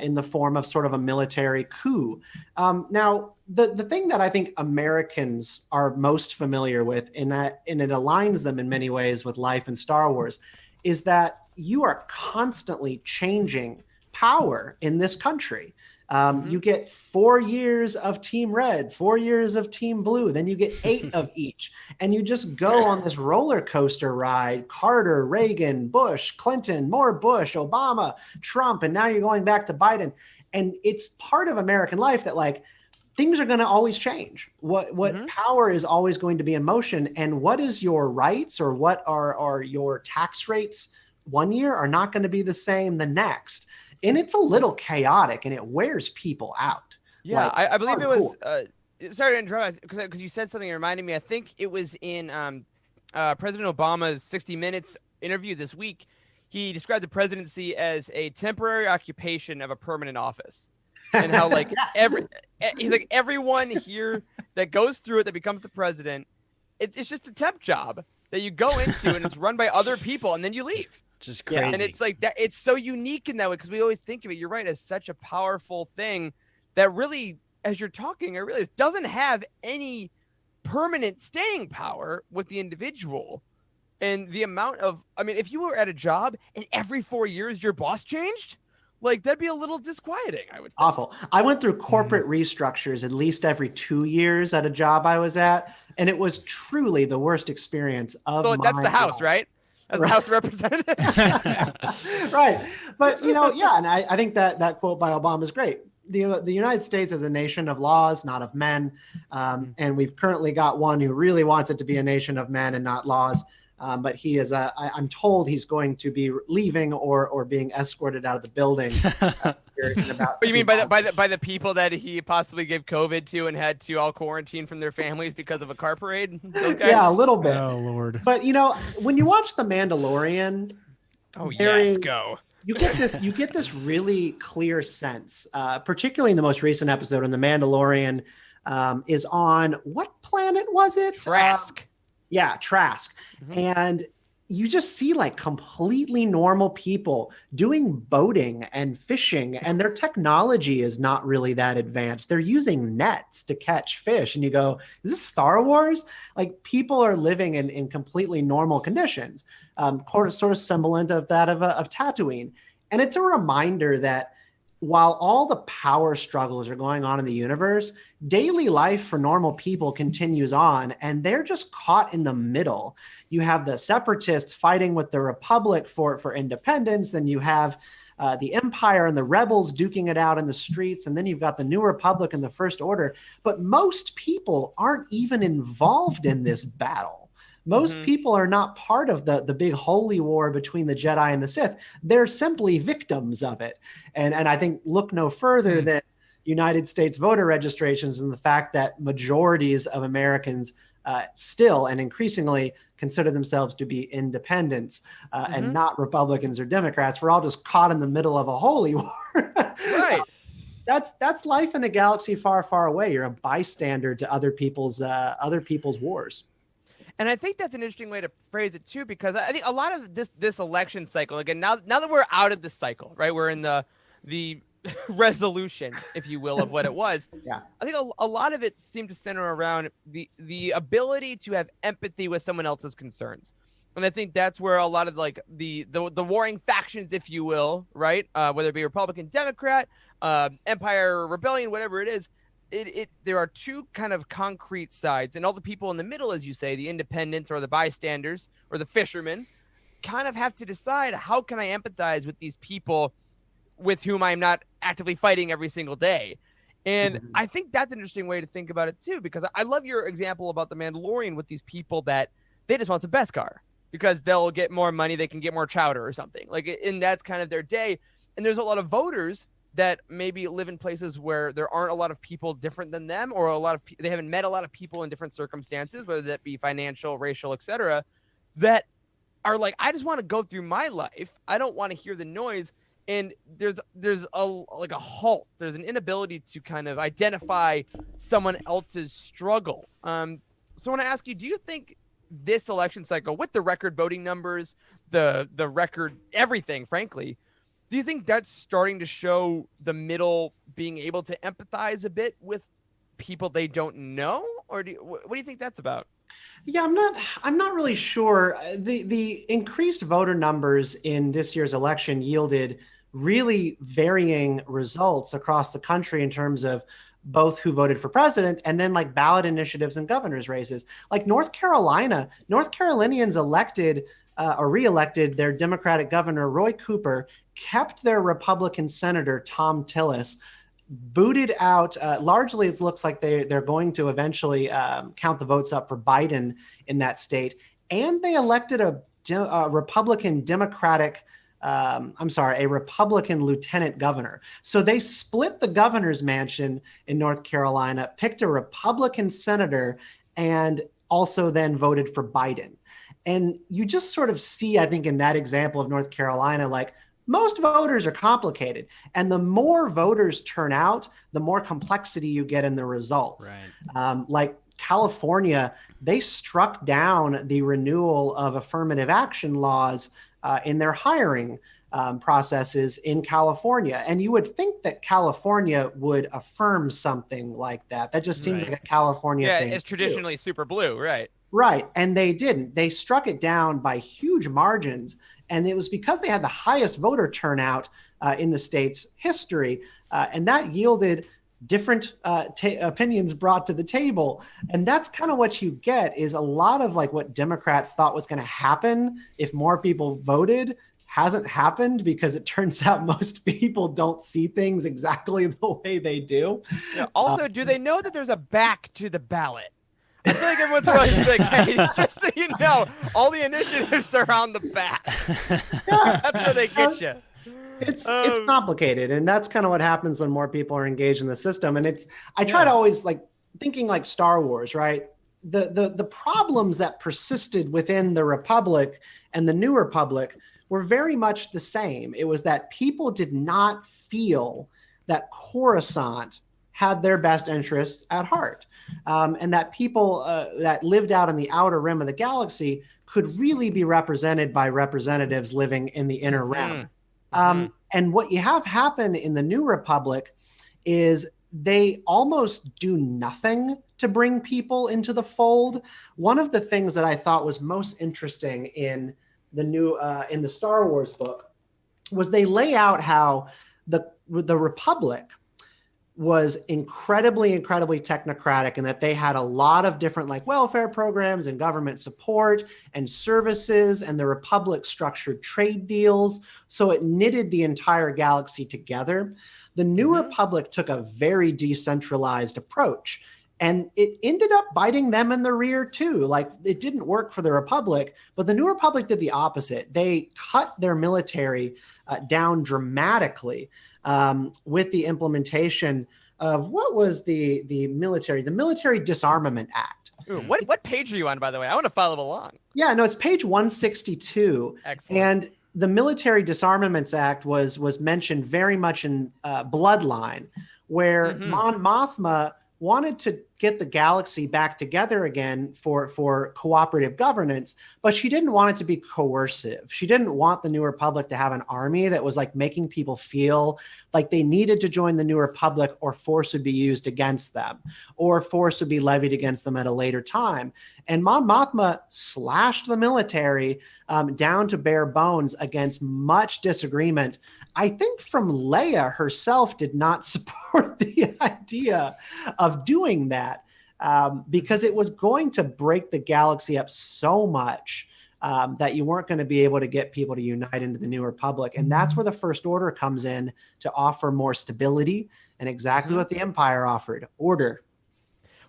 [SPEAKER 4] in the form of sort of a military coup. Now, the thing that I think Americans are most familiar with and it aligns them in many ways with life in Star Wars, is that you are constantly changing power in this country. You get 4 years of Team Red, 4 years of Team Blue, then you get 8 of each. And you just go on this roller coaster ride, Carter, Reagan, Bush, Clinton, more Bush, Obama, Trump, and now you're going back to Biden. And it's part of American life that like things are going to always change. What power is always going to be in motion, and what is your rights or what are your tax rates one year are not going to be the same the next. And it's a little chaotic and it wears people out.
[SPEAKER 1] Yeah,
[SPEAKER 4] like,
[SPEAKER 1] I believe it was, sorry to interrupt, because you said something that reminded me. I think it was in President Obama's 60 Minutes interview this week. He described the presidency as a temporary occupation of a permanent office. And how like he's like, everyone here that goes through it, that becomes the president, it's just a temp job that you go into and it's run by other people and then you leave.
[SPEAKER 2] Just crazy.
[SPEAKER 1] And it's like that. It's so unique in that way because we always think of it. You're right, as such a powerful thing that really, as you're talking, I realize doesn't have any permanent staying power with the individual. And the amount of, I mean, if you were at a job and every 4 years your boss changed, like that'd be a little disquieting, I would think.
[SPEAKER 4] Awful. I went through corporate restructures at least every 2 years at a job I was at, and it was truly the worst experience of my
[SPEAKER 1] that's the House,
[SPEAKER 4] life.
[SPEAKER 1] Right? As the House of Representatives.
[SPEAKER 4] Right. But, yeah, and I think that quote by Obama is great. The United States is a nation of laws, not of men. And we've currently got one who really wants it to be a nation of men and not laws. But he is, I'm told he's going to be leaving or being escorted out of the building.
[SPEAKER 1] What you mean by the people that he possibly gave COVID to and had to all quarantine from their families because of a car parade?
[SPEAKER 4] Yeah, a little bit.
[SPEAKER 3] Oh, Lord.
[SPEAKER 4] But, when you watch The Mandalorian,
[SPEAKER 1] go.
[SPEAKER 4] You get this really clear sense, particularly in the most recent episode when The Mandalorian is on, what planet was it?
[SPEAKER 1] Trask.
[SPEAKER 4] Trask. And you just see like completely normal people doing boating and fishing, and their technology is not really that advanced. They're using nets to catch fish. And you go, is this Star Wars? Like people are living in completely normal conditions, sort of semblant of that of Tatooine. And it's a reminder that while all the power struggles are going on in the universe, daily life for normal people continues on, and they're just caught in the middle. You have the separatists fighting with the Republic for independence, and you have the Empire and the rebels duking it out in the streets, and then you've got the New Republic and the First Order. But most people aren't even involved in this battle. Most people are not part of the big holy war between the Jedi and the Sith. They're simply victims of it. And I think look no further than United States voter registrations and the fact that majorities of Americans still and increasingly consider themselves to be independents and not Republicans or Democrats. We're all just caught in the middle of a holy war.
[SPEAKER 1] Right.
[SPEAKER 4] That's life in a galaxy far, far away. You're a bystander to other people's wars.
[SPEAKER 1] And I think that's an interesting way to phrase it too, because I think a lot of this election cycle, again, now that we're out of the cycle, right? We're in the resolution, if you will, of what it was.
[SPEAKER 4] Yeah. I
[SPEAKER 1] think a lot of it seemed to center around the ability to have empathy with someone else's concerns. And I think that's where a lot of like the warring factions, if you will, right? Whether it be Republican, Democrat, Empire, Rebellion, whatever it is, there are two kind of concrete sides, and all the people in the middle, as you say, the independents or the bystanders or the fishermen, kind of have to decide, how can I empathize with these people with whom I'm not actively fighting every single day? And I think that's an interesting way to think about it too, because I love your example about the Mandalorian with these people that they just want some Beskar because they'll get more money, they can get more chowder or something like, and that's kind of their day. And there's a lot of voters that maybe live in places where there aren't a lot of people different than them, or they haven't met a lot of people in different circumstances, whether that be financial, racial, etc., that are like, I just want to go through my life. I don't want to hear the noise. And there's a halt. There's an inability to kind of identify someone else's struggle. So I want to ask you, do you think this election cycle, with the record voting numbers, the record, everything, frankly, do you think that's starting to show the middle being able to empathize a bit with people they don't know? Or what do you think that's about?
[SPEAKER 4] Yeah, I'm not really sure. The increased voter numbers in this year's election yielded really varying results across the country in terms of both who voted for president and then like ballot initiatives and governor's races. Like North Carolinians elected or reelected their Democratic governor, Roy Cooper, kept their Republican senator, Tom Tillis, booted out. Largely, it looks like they're going to eventually count the votes up for Biden in that state. And they elected a Republican lieutenant governor. So they split the governor's mansion in North Carolina, picked a Republican senator, and also then voted for Biden. And you just sort of see, I think, in that example of North Carolina, like most voters are complicated. And the more voters turn out, the more complexity you get in the results. Right. Like California, they struck down the renewal of affirmative action laws in their hiring processes in California. And you would think that California would affirm something like that. That just seems like a California thing.
[SPEAKER 1] Yeah, it's traditionally super blue, right?
[SPEAKER 4] Right. And they didn't. They struck it down by huge margins. And it was because they had the highest voter turnout in the state's history. And that yielded different opinions brought to the table. And that's kind of what you get, is a lot of like what Democrats thought was going to happen if more people voted hasn't happened, because it turns out most people don't see things exactly the way they do.
[SPEAKER 1] Yeah. Also, do they know that there's a back to the ballot? I feel like everyone's always like, hey, just so you know, all the initiatives are on the back.
[SPEAKER 4] Yeah.
[SPEAKER 1] That's where they get you.
[SPEAKER 4] It's complicated, and that's kind of what happens when more people are engaged in the system. And I try to always like thinking like Star Wars, right? The problems that persisted within the Republic and the New Republic were very much the same. It was that people did not feel that Coruscant had their best interests at heart, and that people that lived out in the outer rim of the galaxy could really be represented by representatives living in the inner rim. And what you have happen in the New Republic is they almost do nothing to bring people into the fold. One of the things that I thought was most interesting in the Star Wars book was they lay out how the Republic was incredibly technocratic, and that they had a lot of different like welfare programs and government support and services, and the Republic structured trade deals. So it knitted the entire galaxy together. The New Republic took a very decentralized approach, and it ended up biting them in the rear too. Like, it didn't work for the Republic, but the New Republic did the opposite. They cut their military down dramatically with the implementation of what was the Military Disarmament Act.
[SPEAKER 1] Ooh, what page are you on, by the way? I want to follow along.
[SPEAKER 4] Yeah, no, it's page 162.
[SPEAKER 1] Excellent.
[SPEAKER 4] And the Military Disarmaments Act was mentioned very much in Bloodline, where Mon Mothma wanted to get the galaxy back together again for cooperative governance, but she didn't want it to be coercive. She didn't want the New Republic to have an army that was like making people feel like they needed to join the New Republic, or force would be used against them, or force would be levied against them at a later time. And Mon Mothma slashed the military down to bare bones against much disagreement. I think from Leia herself did not support the idea of doing that because it was going to break the galaxy up so much that you weren't going to be able to get people to unite into the New Republic. And that's where the First Order comes in to offer more stability, and exactly what the Empire offered: order.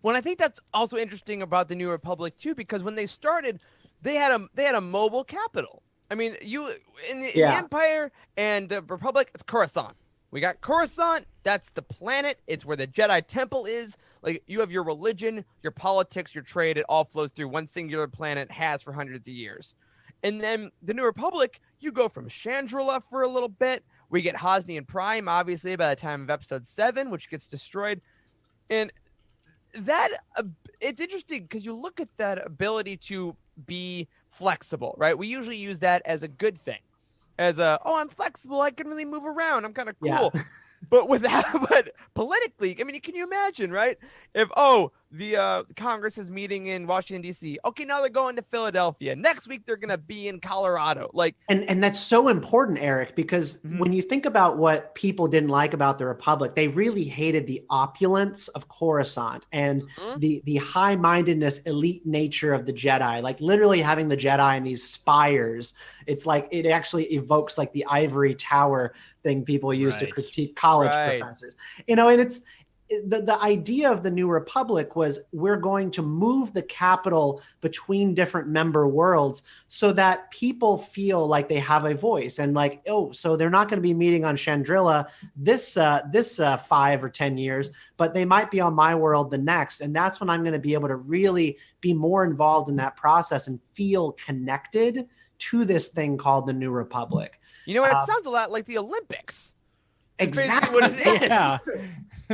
[SPEAKER 1] Well, I think that's also interesting about the New Republic too, because when they started, they had a mobile capital. I mean, in the Empire and the Republic, it's Coruscant. We got Coruscant. That's the planet. It's where the Jedi Temple is. Like, you have your religion, your politics, your trade. It all flows through one singular planet, has for hundreds of years. And then the New Republic, you go from Chandrila for a little bit. We get Hosnian Prime, obviously, by the time of Episode 7, which gets destroyed. And that it's interesting because you look at that ability to be flexible, right? We usually use that as a good thing, as I'm flexible, I can really move around, I'm kind of cool.
[SPEAKER 4] Yeah.
[SPEAKER 1] But politically, I mean, can you imagine, right? If the Congress is meeting in Washington D.C. Okay, now they're going to Philadelphia. Next week they're gonna be in Colorado. Like,
[SPEAKER 4] and that's so important, Eric, because when you think about what people didn't like about the Republic, they really hated the opulence of Coruscant and the high-mindedness, elite nature of the Jedi. Like, literally having the Jedi in these spires, it's like it actually evokes like the ivory tower thing people use to critique college professors. You know, and it's the idea of the New Republic was, we're going to move the capital between different member worlds so that people feel like they have a voice, and like, oh, so they're not going to be meeting on Chandrila this 5 or 10 years, but they might be on my world the next. And that's when I'm going to be able to really be more involved in that process and feel connected to this thing called the New Republic.
[SPEAKER 1] You know what? It sounds a lot like the Olympics.
[SPEAKER 4] Exactly
[SPEAKER 1] what it is.
[SPEAKER 3] Yeah.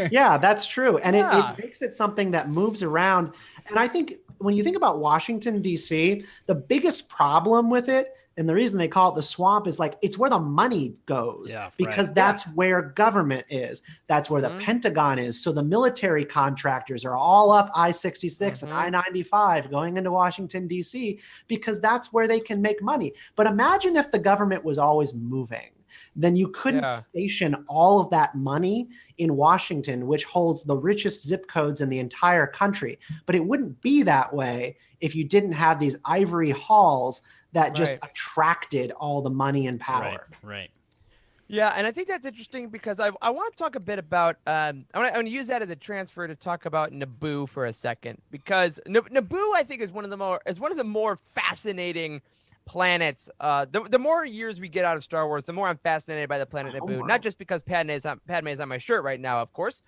[SPEAKER 4] Yeah, that's true. And it makes it something that moves around. And I think when you think about Washington, D.C., the biggest problem with it, and the reason they call it the swamp, is like, it's where the money goes, because that's where government is. That's where the Pentagon is. So the military contractors are all up I-66 and I-95 going into Washington, D.C., because that's where they can make money. But imagine if the government was always moving. Then you couldn't station all of that money in Washington, which holds the richest zip codes in the entire country. But it wouldn't be that way if you didn't have these ivory halls that just attracted all the money and power.
[SPEAKER 2] Right.
[SPEAKER 1] Yeah, and I think that's interesting because I want to talk a bit about I want to use that as a transfer to talk about Naboo for a second, because Naboo, I think, is one of the more fascinating planets. The more years we get out of Star Wars, the more I'm fascinated by the planet Naboo. Not just because Padme is on my shirt right now, of course,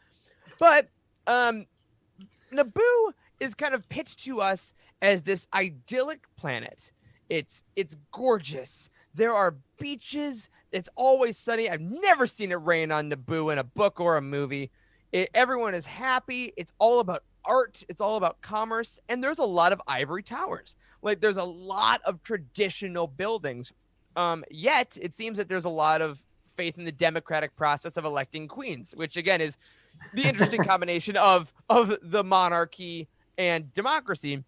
[SPEAKER 1] but Naboo is kind of pitched to us as this idyllic planet. It's gorgeous. There are beaches. It's always sunny. I've never seen it rain on Naboo in a book or a movie. Everyone is happy. It's all about art. It's all about commerce. And there's a lot of ivory towers. Like, there's a lot of traditional buildings. Yet it seems that there's a lot of faith in the democratic process of electing queens, which again is the interesting combination of the monarchy and democracy.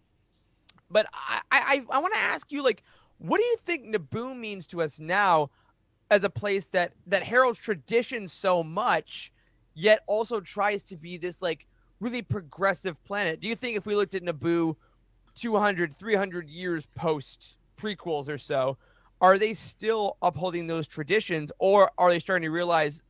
[SPEAKER 1] But I want to ask you, like, what do you think Naboo means to us now as a place that heralds tradition so much, yet also tries to be this like really progressive planet. Do you think if we looked at Naboo 200, 300 years post prequels or so, are they still upholding those traditions, or are they starting to realize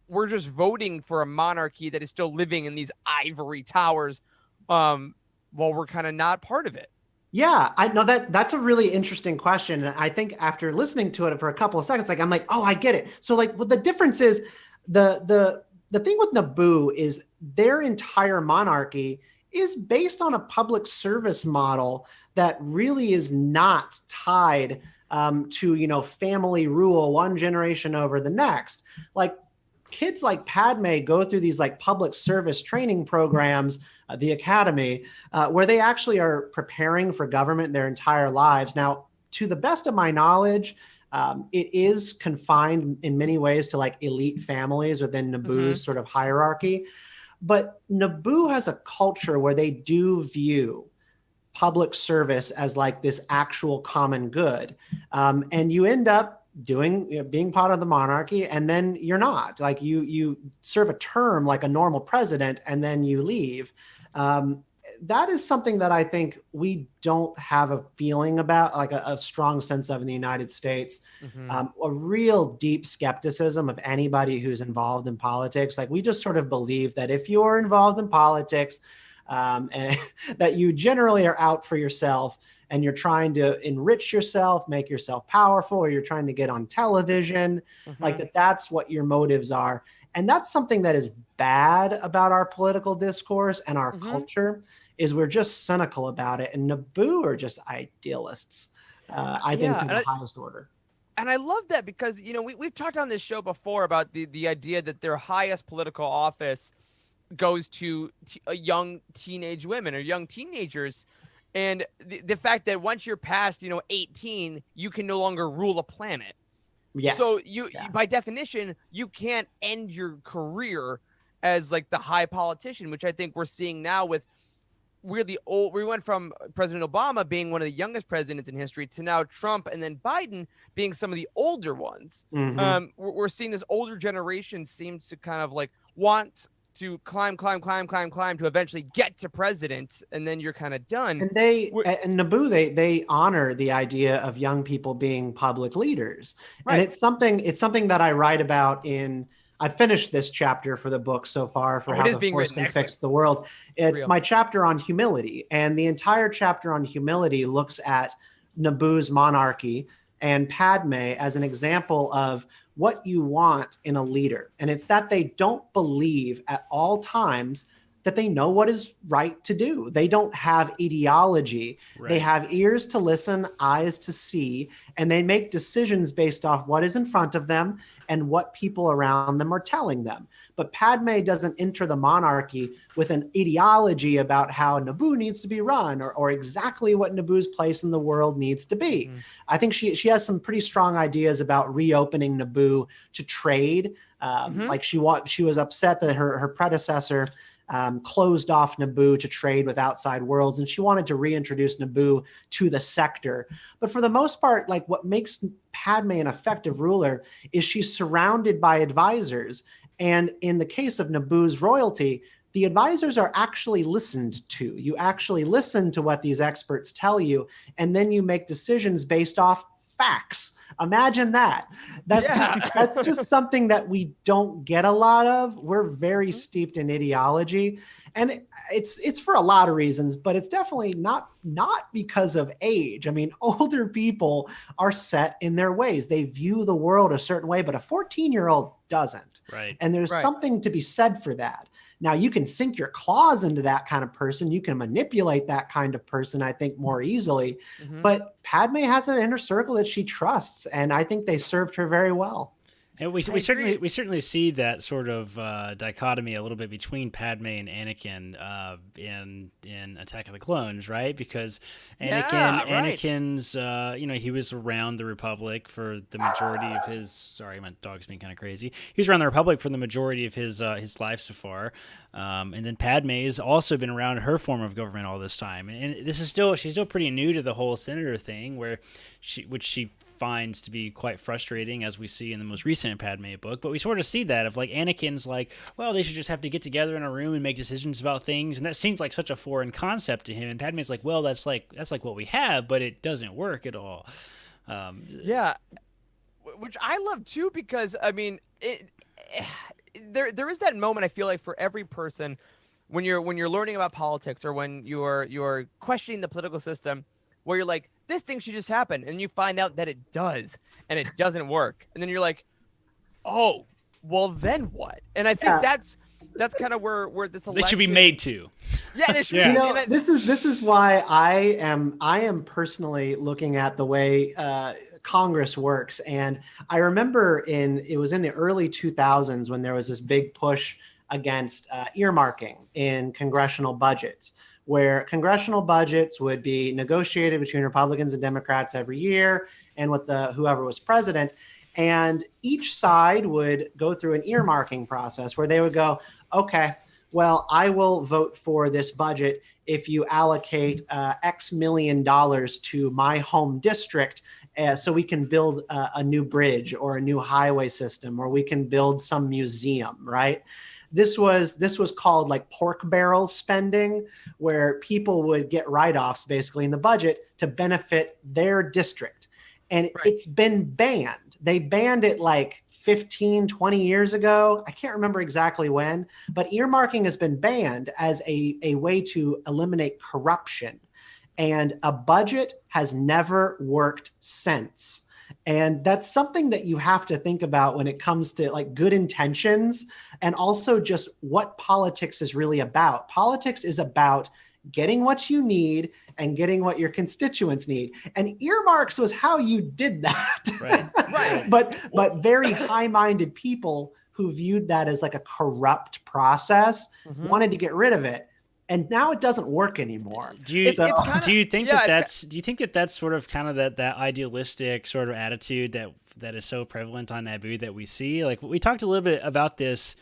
[SPEAKER 1] we're just voting for a monarchy that is still living in these ivory towers while we're kind of not part of it?
[SPEAKER 4] Yeah, I know that's a really interesting question. And I think after listening to it for a couple of seconds, like I'm like, oh, I get it. So like what the difference is, the thing with Naboo is their entire monarchy is based on a public service model that really is not tied to, family rule, one generation over the next. Like kids like Padme go through these like public service training programs, the academy, where they actually are preparing for government their entire lives. Now, to the best of my knowledge, it is confined in many ways to like elite families within Naboo's sort of hierarchy. But Naboo has a culture where they do view public service as like this actual common good. And you end up being part of the monarchy, and then you're not. Like you serve a term like a normal president, and then you leave. That is something that I think we don't have a feeling about, like a strong sense of in the United States. A real deep skepticism of anybody who's involved in politics. Like we just sort of believe that if you're involved in politics, and that you generally are out for yourself and you're trying to enrich yourself, make yourself powerful, or you're trying to get on television, like that's what your motives are. And that's something that is bad about our political discourse and our culture, is we're just cynical about it. And Naboo are just idealists, I think, to the highest order.
[SPEAKER 1] And I love that because, we've talked on this show before about the idea that their highest political office goes to young teenage women or young teenagers. And the fact that once you're past, 18, you can no longer rule a planet.
[SPEAKER 4] Yes.
[SPEAKER 1] So by definition, you can't end your career as like the high politician, which I think we're seeing now with we went from President Obama being one of the youngest presidents in history to now Trump and then Biden being some of the older ones. We're seeing this older generation seems to kind of like want to climb to eventually get to president, and then you're kind of done.
[SPEAKER 4] And and Naboo, they honor the idea of young people being public leaders. Right. And it's something that I write about I finished this chapter for the book so far for how the Force can fix the world. It's my chapter on humility, and the entire chapter on humility looks at Naboo's monarchy and Padme as an example of what you want in a leader. And it's that they don't believe at all times that they know what is right to do. They don't have ideology. Right. They have ears to listen, eyes to see, and they make decisions based off what is in front of them and what people around them are telling them. But Padme doesn't enter the monarchy with an ideology about how Naboo needs to be run or exactly what Naboo's place in the world needs to be. I think she has some pretty strong ideas about reopening Naboo to trade. Like she was upset that her predecessor closed off Naboo to trade with outside worlds, and she wanted to reintroduce Naboo to the sector. But for the most part, like what makes Padme an effective ruler is she's surrounded by advisors. And in the case of Naboo's royalty, the advisors are actually listened to. You actually listen to what these experts tell you, and then you make decisions based off facts. Imagine that. That's just something that we don't get a lot of. We're very steeped in ideology, and it's for a lot of reasons, but it's definitely not because of age. I mean, older people are set in their ways. They view the world a certain way, but a 14-year-old doesn't.
[SPEAKER 2] Right.
[SPEAKER 4] And there's something to be said for that. Now, you can sink your claws into that kind of person. You can manipulate that kind of person, I think, more easily. But Padme has an inner circle that she trusts, and I think they served her very well.
[SPEAKER 2] And we certainly see that sort of dichotomy a little bit between Padme and Anakin in Attack of the Clones, right? Because Anakin's he was around the Republic for the majority of his. Sorry, my dog's being kind of crazy. He was around the Republic for the majority of his life so far, and then Padme has also been around her form of government all this time. And she's still pretty new to the whole senator thing, which she finds to be quite frustrating, as we see in the most recent Padme book. But we sort of see that of like Anakin's like, well, they should just have to get together in a room and make decisions about things, and that seems like such a foreign concept to him. And Padme's like, well, that's like what we have, but it doesn't work at all.
[SPEAKER 1] Yeah, which I love too, because I mean, there is that moment I feel like for every person when you're learning about politics, or when you're questioning the political system, where you're like, this thing should just happen, and you find out that it does, and it doesn't work, and then you're like, oh, well then what? And I think that's kind of where this election...
[SPEAKER 2] They should be made to.
[SPEAKER 1] Yeah, they should.
[SPEAKER 4] You know, this is why I am personally looking at the way Congress works. And I remember it was in the early 2000s when there was this big push against earmarking in congressional budgets, where congressional budgets would be negotiated between Republicans and Democrats every year, and with whoever was president. And each side would go through an earmarking process where they would go, okay, well, I will vote for this budget if you allocate X million dollars to my home district, so we can build a new bridge or a new highway system, or we can build some museum, right? This was called like pork barrel spending, where people would get write-offs basically in the budget to benefit their district. And It's been banned. They banned it like 15, 20 years ago. I can't remember exactly when, but earmarking has been banned as a way to eliminate corruption. And a budget has never worked since. And that's something that you have to think about when it comes to like good intentions, and also just what politics is really about. Politics is about getting what you need and getting what your constituents need. And earmarks was how you did that.
[SPEAKER 2] Right.
[SPEAKER 4] But very high-minded people who viewed that as like a corrupt process wanted to get rid of it. And now it doesn't work anymore.
[SPEAKER 2] Do you think that's sort of kind of that idealistic sort of attitude that is so prevalent on Naboo that we see? Like, we talked a little bit about this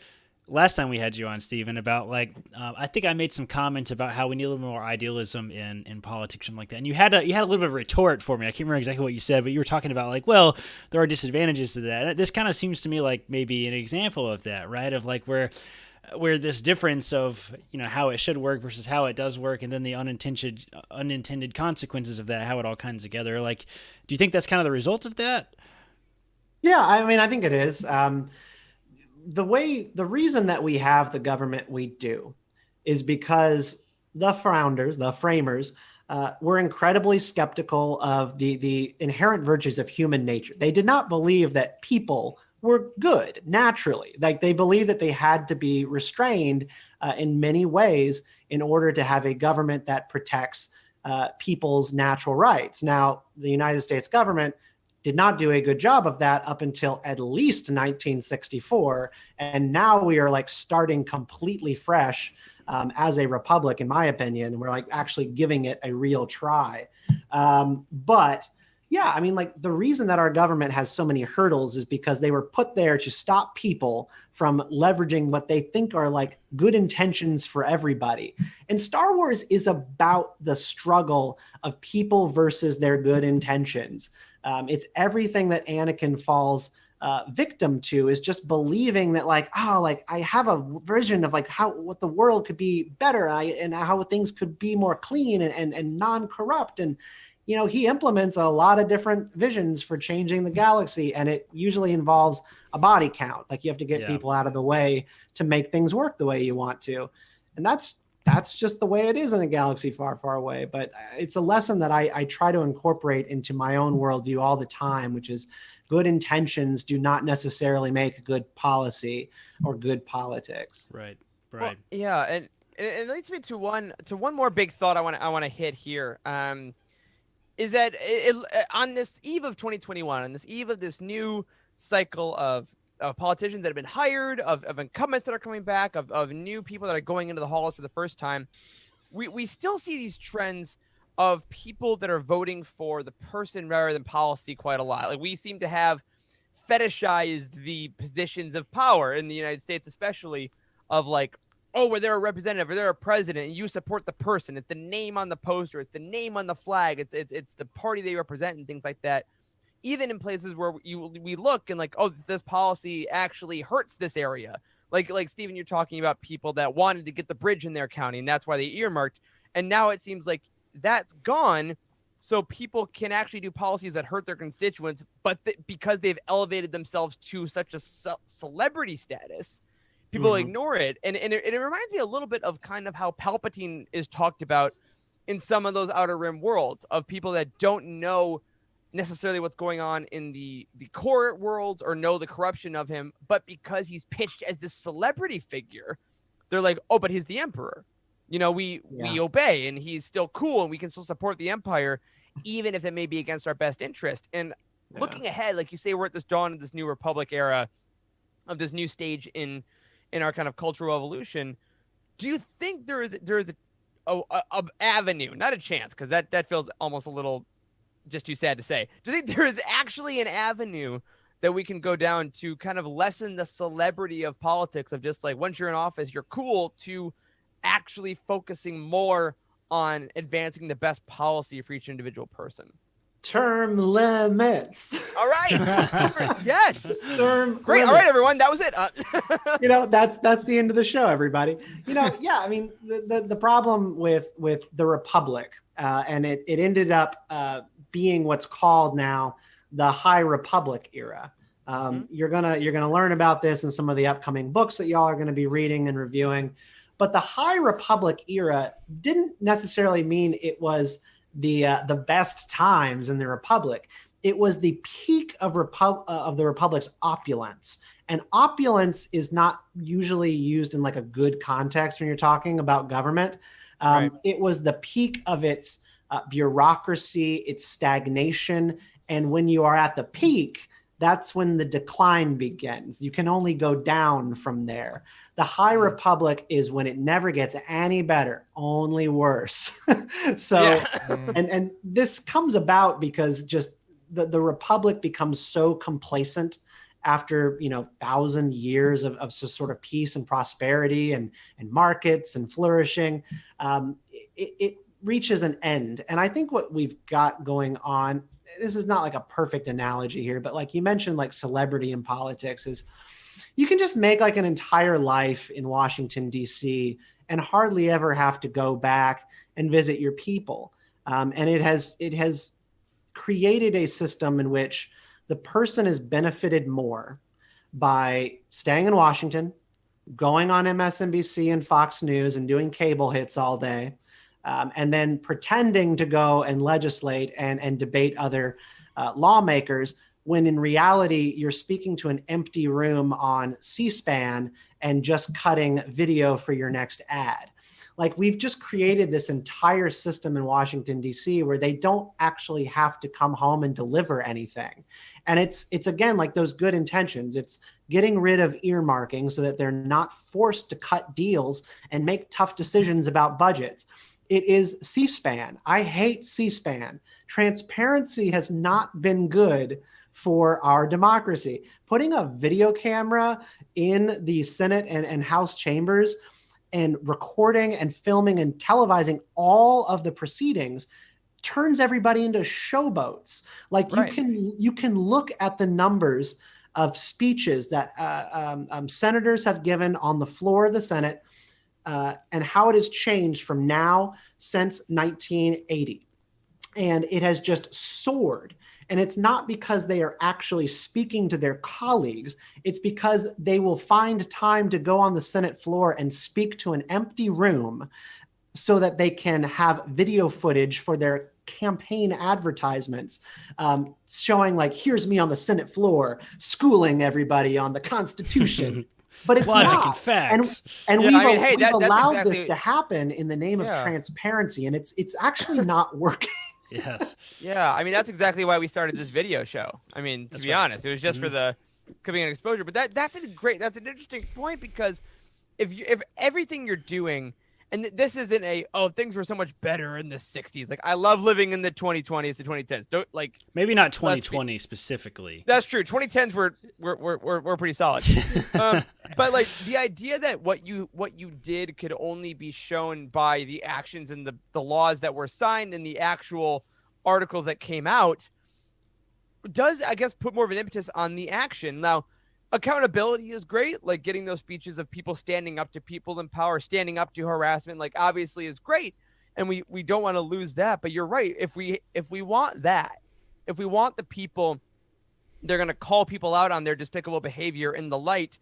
[SPEAKER 2] last time we had you on, Stephen, about like I think I made some comments about how we need a little more idealism in politics and like that. And you had a little bit of a retort for me. I can't remember exactly what you said, but you were talking about like, well, there are disadvantages to that. And this kind of seems to me like maybe an example of that, right? Of like where this difference of, you know, how it should work versus how it does work, and then the unintended consequences of that, how it all comes together. Like, do you think that's kind of the result of that?
[SPEAKER 4] Yeah, I mean, I think it is. The reason that we have the government we do is because the framers, were incredibly skeptical of the inherent virtues of human nature. They did not believe that people were good naturally. Like, they believed that they had to be restrained in many ways in order to have a government that protects people's natural rights. Now, the United States government did not do a good job of that up until at least 1964. And now we are like starting completely fresh as a republic, in my opinion. We're like actually giving it a real try. But yeah, I mean, like, the reason that our government has so many hurdles is because they were put there to stop people from leveraging what they think are like good intentions for everybody. And Star Wars is about the struggle of people versus their good intentions. It's everything that Anakin falls victim to, is just believing that like, oh, like I have a vision of like what the world could be better, and how things could be more clean and non-corrupt. And, you know, he implements a lot of different visions for changing the galaxy, and it usually involves a body count. Like, you have to get people out of the way to make things work the way you want to. And that's just the way it is in a galaxy far, far away. But it's a lesson that I try to incorporate into my own worldview all the time, which is good intentions do not necessarily make good policy or good politics.
[SPEAKER 2] Right.
[SPEAKER 1] Well, yeah, and it leads me to one more big thought I want to hit here. Is that on this eve of 2021, on this eve of this new cycle of politicians that have been hired, of incumbents that are coming back, of new people that are going into the halls for the first time, we still see these trends of people that are voting for the person rather than policy quite a lot. Like, we seem to have fetishized the positions of power in the United States, especially, of like, oh, where they're a representative or they're a president, and you support the person. It's the name on the poster. It's the name on the flag. It's the party they represent and things like that. even in places where we look and like, oh, this policy actually hurts this area. Like Stephen, you're talking about people that wanted to get the bridge in their county, and that's why they earmarked. And now it seems like that's gone, so people can actually do policies that hurt their constituents, but because they've elevated themselves to such a celebrity status, people ignore it. And it reminds me a little bit of kind of how Palpatine is talked about in some of those Outer Rim worlds, of people that don't know necessarily what's going on in the core worlds or know the corruption of him, but because he's pitched as this celebrity figure, they're like, oh, but he's the emperor. You know, we obey, and he's still cool, and we can still support the empire, even if it may be against our best interest. And looking ahead, like you say, we're at this dawn of this new Republic era, of this new stage in our kind of cultural evolution. Do you think there is a avenue, not a chance, because that feels almost a little just too sad to say. Do you think there is actually an avenue that we can go down to kind of lessen the celebrity of politics, of just like, once you're in office, you're cool, to actually focusing more on advancing the best policy for each individual person?
[SPEAKER 4] Term limits.
[SPEAKER 1] All right. Yes.
[SPEAKER 4] Term
[SPEAKER 1] Great.
[SPEAKER 4] limits.
[SPEAKER 1] All right, everyone. That was it.
[SPEAKER 4] You know, that's the end of the show, everybody. You know, yeah, I mean, the problem with the Republic, and it ended up being what's called now the High Republic era. You're gonna learn about this in some of the upcoming books that y'all are going to be reading and reviewing. But the High Republic era didn't necessarily mean it was the best times in the Republic. It was the peak of the Republic's opulence. And opulence is not usually used in like a good context when you're talking about government.
[SPEAKER 1] Right.
[SPEAKER 4] It was the peak of its bureaucracy, its stagnation. And when you are at the peak, that's when the decline begins. You can only go down from there. The High Republic is when it never gets any better, only worse. And this comes about because just the Republic becomes so complacent after 1,000 years of sort of peace and prosperity and markets and flourishing. It reaches an end. And I think what we've got going on, this is not like a perfect analogy here, but like you mentioned, like celebrity in politics, is you can just make like an entire life in Washington, D.C. and hardly ever have to go back and visit your people. And it has created a system in which the person is benefited more by staying in Washington, going on MSNBC and Fox News and doing cable hits all day, and then pretending to go and legislate and debate other lawmakers, when in reality, you're speaking to an empty room on C-SPAN and just cutting video for your next ad. Like, we've just created this entire system in Washington, D.C., where they don't actually have to come home and deliver anything. And it's again, like those good intentions. It's getting rid of earmarking so that they're not forced to cut deals and make tough decisions about budgets. It is C-SPAN. I hate C-SPAN. Transparency has not been good for our democracy. Putting a video camera in the Senate and House chambers and recording and filming and televising all of the proceedings turns everybody into showboats. Like, right. You can look at the numbers of speeches that senators have given on the floor of the Senate, and how it has changed from now since 1980. And it has just soared. And it's not because they are actually speaking to their colleagues. It's because they will find time to go on the Senate floor and speak to an empty room so that they can have video footage for their campaign advertisements, showing like, here's me on the Senate floor schooling everybody on the Constitution. But it's
[SPEAKER 2] logic
[SPEAKER 4] not.
[SPEAKER 2] And facts.
[SPEAKER 4] And we've allowed
[SPEAKER 1] exactly...
[SPEAKER 4] this to happen in the name of transparency, and it's actually not working.
[SPEAKER 2] Yes.
[SPEAKER 1] Yeah, I mean, that's exactly why we started this video show. I mean, to be honest, it was just for the coming and exposure. But that's an interesting point, because if everything you're doing, and this isn't things were so much better in the 60s. Like, I love living in the 2020s to 2010s. Don't like,
[SPEAKER 2] maybe not 2020 specifically.
[SPEAKER 1] That's true. 2010s were pretty solid. But like, the idea that what you did could only be shown by the actions and the laws that were signed and the actual articles that came out, does, I guess, put more of an impetus on the action. Now, accountability is great, like getting those speeches of people standing up to people in power, standing up to harassment, like obviously is great, and we don't want to lose that. But you're right, if we want that, if we want the people, they're going to call people out on their despicable behavior in the light,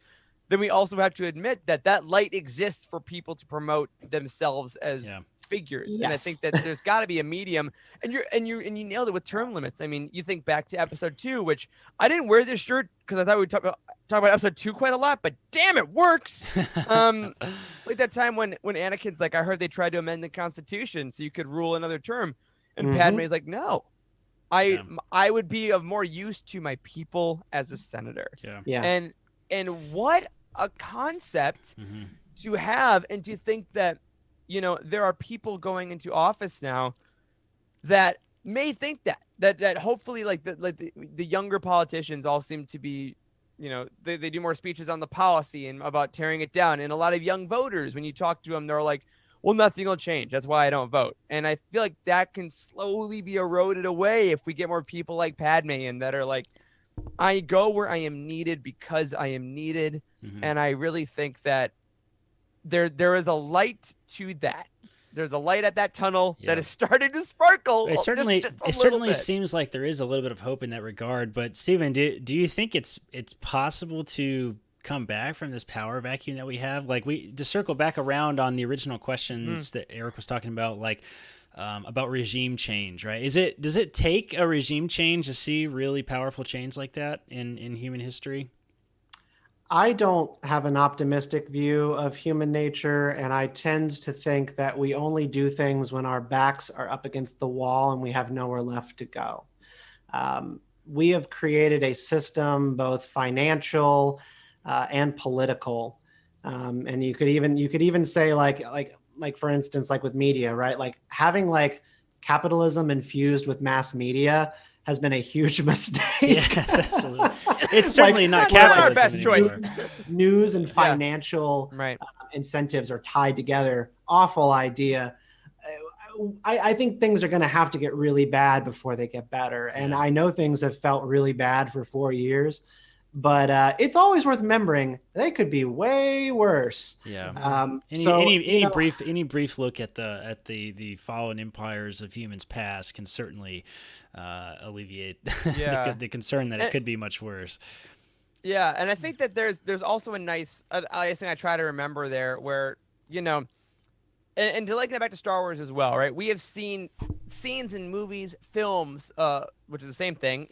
[SPEAKER 1] then we also have to admit that that light exists for people to promote themselves as figures.
[SPEAKER 4] Yes.
[SPEAKER 1] And I think that there's got to be a medium, and you nailed it with term limits. I mean, you think back to episode 2, which I didn't wear this shirt because I thought we'd talk about episode 2 quite a lot, but damn, it works. Like that time when Anakin's like, I heard they tried to amend the Constitution so you could rule another term, and Padme's like, no, I would be of more use to my people as a senator. And what a concept to have, and to think that, you know, there are people going into office now that may think that hopefully like the younger politicians all seem to be, you know, they do more speeches on the policy and about tearing it down. And a lot of young voters, when you talk to them, they're like, well, nothing will change. That's why I don't vote. And I feel like that can slowly be eroded away if we get more people like Padme in that are like, I go where I am needed because I am needed. And I really think that there is a light to that. There's a light at that tunnel that is starting to sparkle.
[SPEAKER 2] It certainly
[SPEAKER 1] bit.
[SPEAKER 2] seems like there is a little bit of hope in that regard. But Steven, do you think it's possible to come back from this power vacuum that we have? Like, to circle back around on the original questions that Eric was talking about, like about regime change, right? Does it take a regime change to see really powerful change like that in human history?
[SPEAKER 4] I don't have an optimistic view of human nature, and I tend to think that we only do things when our backs are up against the wall and we have nowhere left to go. We have created a system, both financial and political, and you could even say like for instance, like with media, right? Like having like capitalism infused with mass media has been a huge mistake.
[SPEAKER 2] Yes, absolutely. It's certainly not capitalism.
[SPEAKER 1] Our best choice.
[SPEAKER 4] News and financial incentives are tied together. Awful idea. I think things are going to have to get really bad before they get better. And I know things have felt really bad for 4 years, but it's always worth remembering they could be way worse.
[SPEAKER 2] Any brief look at the fallen empires of humans past can certainly alleviate the concern that it could be much worse.
[SPEAKER 1] Yeah, and I think that there's also a nice thing I try to remember there, where, you know, and to liken it back to Star Wars as well, right? We have seen scenes in movies, films, which is the same thing,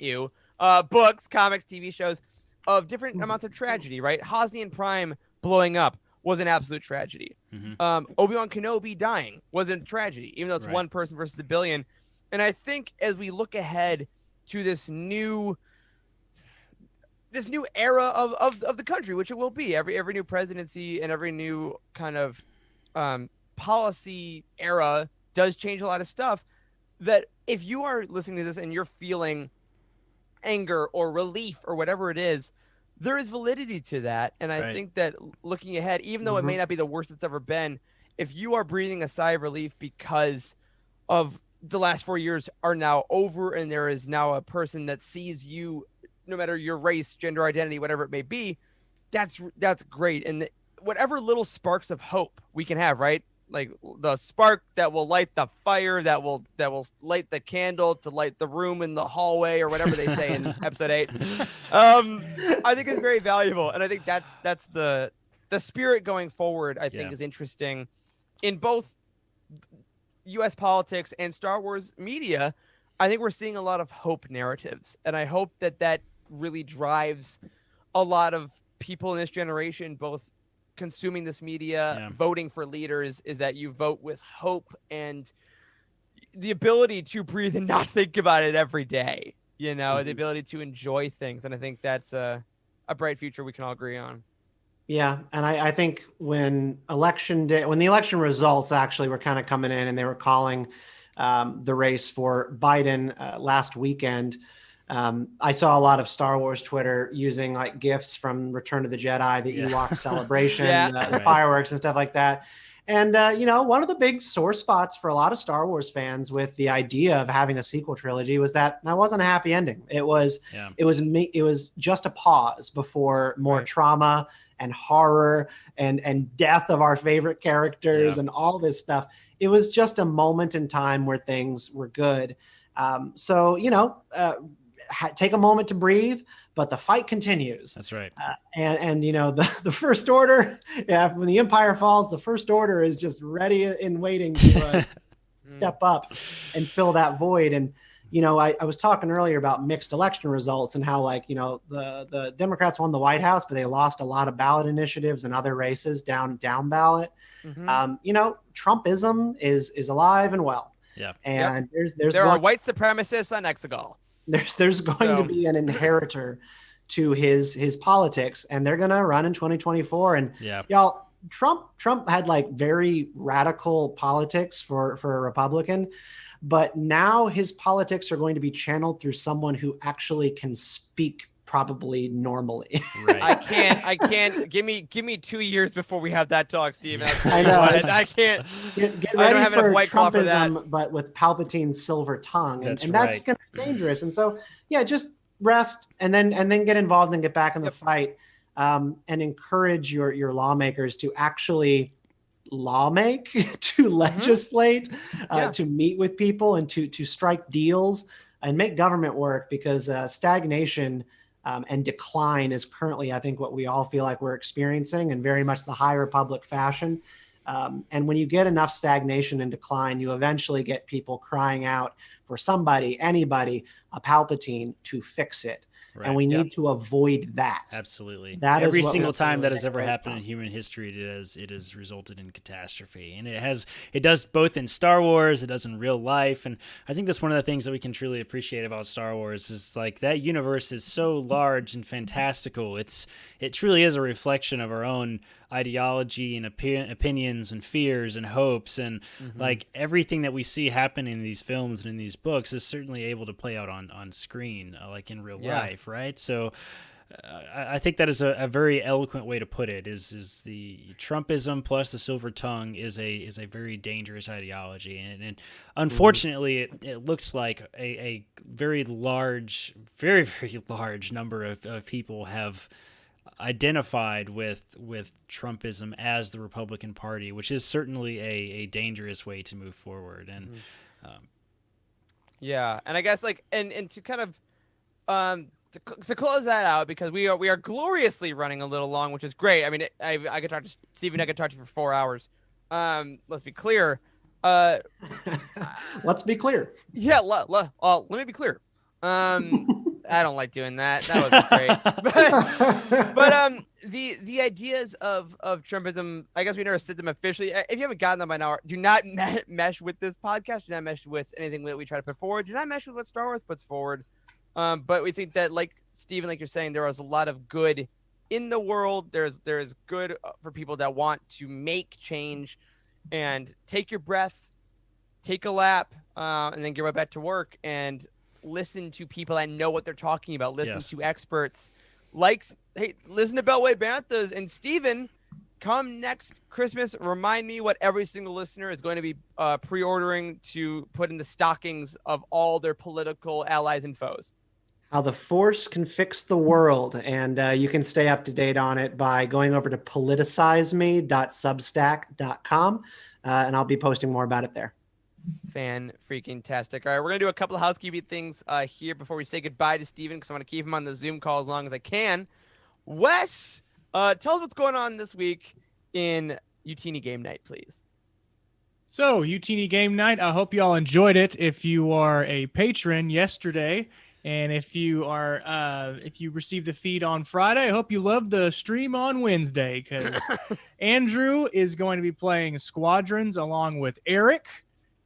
[SPEAKER 1] books, comics, TV shows, of different amounts of tragedy, right? Hosnian Prime blowing up was an absolute tragedy. Obi-Wan Kenobi dying was a tragedy, even though it's one person versus a billion. And I think as we look ahead to this new era of the country, which it will be, every new presidency and every new kind of policy era does change a lot of stuff, that if you are listening to this and you're feeling anger or relief or whatever it is, there is validity to that. And I think that looking ahead, even though it may not be the worst it's ever been, if you are breathing a sigh of relief because of the last 4 years are now over, and there is now a person that sees you, no matter your race, gender identity, whatever it may be, that's great. And whatever little sparks of hope we can have, right? Like the spark that will light the fire, that will light the candle to light the room in the hallway, or whatever they say in episode 8. I think it's very valuable, and I think that's the spirit going forward. I think is interesting in both U.S. politics and Star Wars media. I think we're seeing a lot of hope narratives, and I hope that really drives a lot of people in this generation, both consuming this media, voting for leaders, is that you vote with hope and the ability to breathe and not think about it every day, you know, the ability to enjoy things. And I think that's a bright future we can all agree on.
[SPEAKER 4] Yeah. And I think when election day, when the election results actually were kind of coming in and they were calling the race for Biden last weekend, I saw a lot of Star Wars Twitter using like GIFs from Return of the Jedi, the Ewok celebration, the fireworks and stuff like that. And, one of the big sore spots for a lot of Star Wars fans with the idea of having a sequel trilogy was that wasn't a happy ending. It was just a pause before more trauma and horror and death of our favorite characters and all this stuff. It was just a moment in time where things were good. Take a moment to breathe, but the fight continues.
[SPEAKER 2] That's right.
[SPEAKER 4] The First Order, when the Empire falls, the First Order is just ready and waiting to step up and fill that void. And, I was talking earlier about mixed election results and how the Democrats won the White House, but they lost a lot of ballot initiatives and other races down ballot. Trumpism is alive and well.
[SPEAKER 2] Yeah.
[SPEAKER 4] And
[SPEAKER 1] there are white supremacists on Exegol.
[SPEAKER 4] There's going to be an inheritor to his politics, and they're going to run in 2024. And y'all, Trump had very radical politics for a Republican, but now his politics are going to be channeled through someone who actually can speak probably normally.
[SPEAKER 2] Right.
[SPEAKER 1] I can't. Give me 2 years before we have that talk, Steven.
[SPEAKER 4] I know.
[SPEAKER 1] I can't.
[SPEAKER 4] Get
[SPEAKER 1] I
[SPEAKER 4] ready
[SPEAKER 1] don't have
[SPEAKER 4] for
[SPEAKER 1] enough white claw for that.
[SPEAKER 4] Trumpism, but with Palpatine's silver tongue, and that's
[SPEAKER 2] right.
[SPEAKER 4] going to be dangerous. And so, just rest and then get involved and get back in the fight, and encourage your lawmakers to actually lawmake, to legislate, to meet with people, and to strike deals and make government work, because stagnation and decline is currently, I think, what we all feel like we're experiencing, in very much the High Republic fashion. And when you get enough stagnation and decline, you eventually get people crying out for anybody, a Palpatine to fix it. Right. And we need to avoid that.
[SPEAKER 2] Absolutely.
[SPEAKER 4] That
[SPEAKER 2] every single time that has ever happened in human history, it has resulted in catastrophe. And it does both in Star Wars, it does in real life. And I think that's one of the things that we can truly appreciate about Star Wars is that universe is so large and fantastical. It truly is a reflection of our own ideology and opinions and fears and hopes, and everything that we see happen in these films and in these books is certainly able to play out on screen, in real life, right? So I think that is a very eloquent way to put it. Is the Trumpism plus the silver tongue is a very dangerous ideology, and unfortunately, it looks like a very large, very very large number of people have identified with Trumpism as the Republican Party, which is certainly a dangerous way to move forward. And
[SPEAKER 1] and I guess and to kind of to close that out, because we are gloriously running a little long, which is great. I mean, I could talk to Steven. I could talk to you for 4 hours. Let's be clear.
[SPEAKER 4] Let's be clear.
[SPEAKER 1] Yeah. Let me be clear. I don't like doing that. That wasn't great. But the ideas of Trumpism, I guess we never said them officially. If you haven't gotten them by now, do not mesh with this podcast. Do not mesh with anything that we try to put forward. Do not mesh with what Star Wars puts forward. But we think that, like Steven, like you're saying, there was a lot of good in the world. There is good for people that want to make change, and take your breath, take a lap, and then get right back to work and listen to people that know what they're talking about. Listen to experts. Listen to Beltway Banthas. And Steven, come next Christmas, remind me what every single listener is going to be pre-ordering to put in the stockings of all their political allies and foes.
[SPEAKER 4] How the Force can fix the world. And you can stay up to date on it by going over to politicizeme.substack.com. And I'll be posting more about it there.
[SPEAKER 1] Fan-freaking-tastic. All right, we're going to do a couple of housekeeping things here before we say goodbye to Steven, because I want to keep him on the Zoom call as long as I can. Wes, tell us what's going on this week in Youtini Game Night, please.
[SPEAKER 3] So, Youtini Game Night, I hope you all enjoyed it. If you are a patron yesterday, and if you received the feed on Friday, I hope you loved the stream on Wednesday, because Andrew is going to be playing Squadrons along with Eric.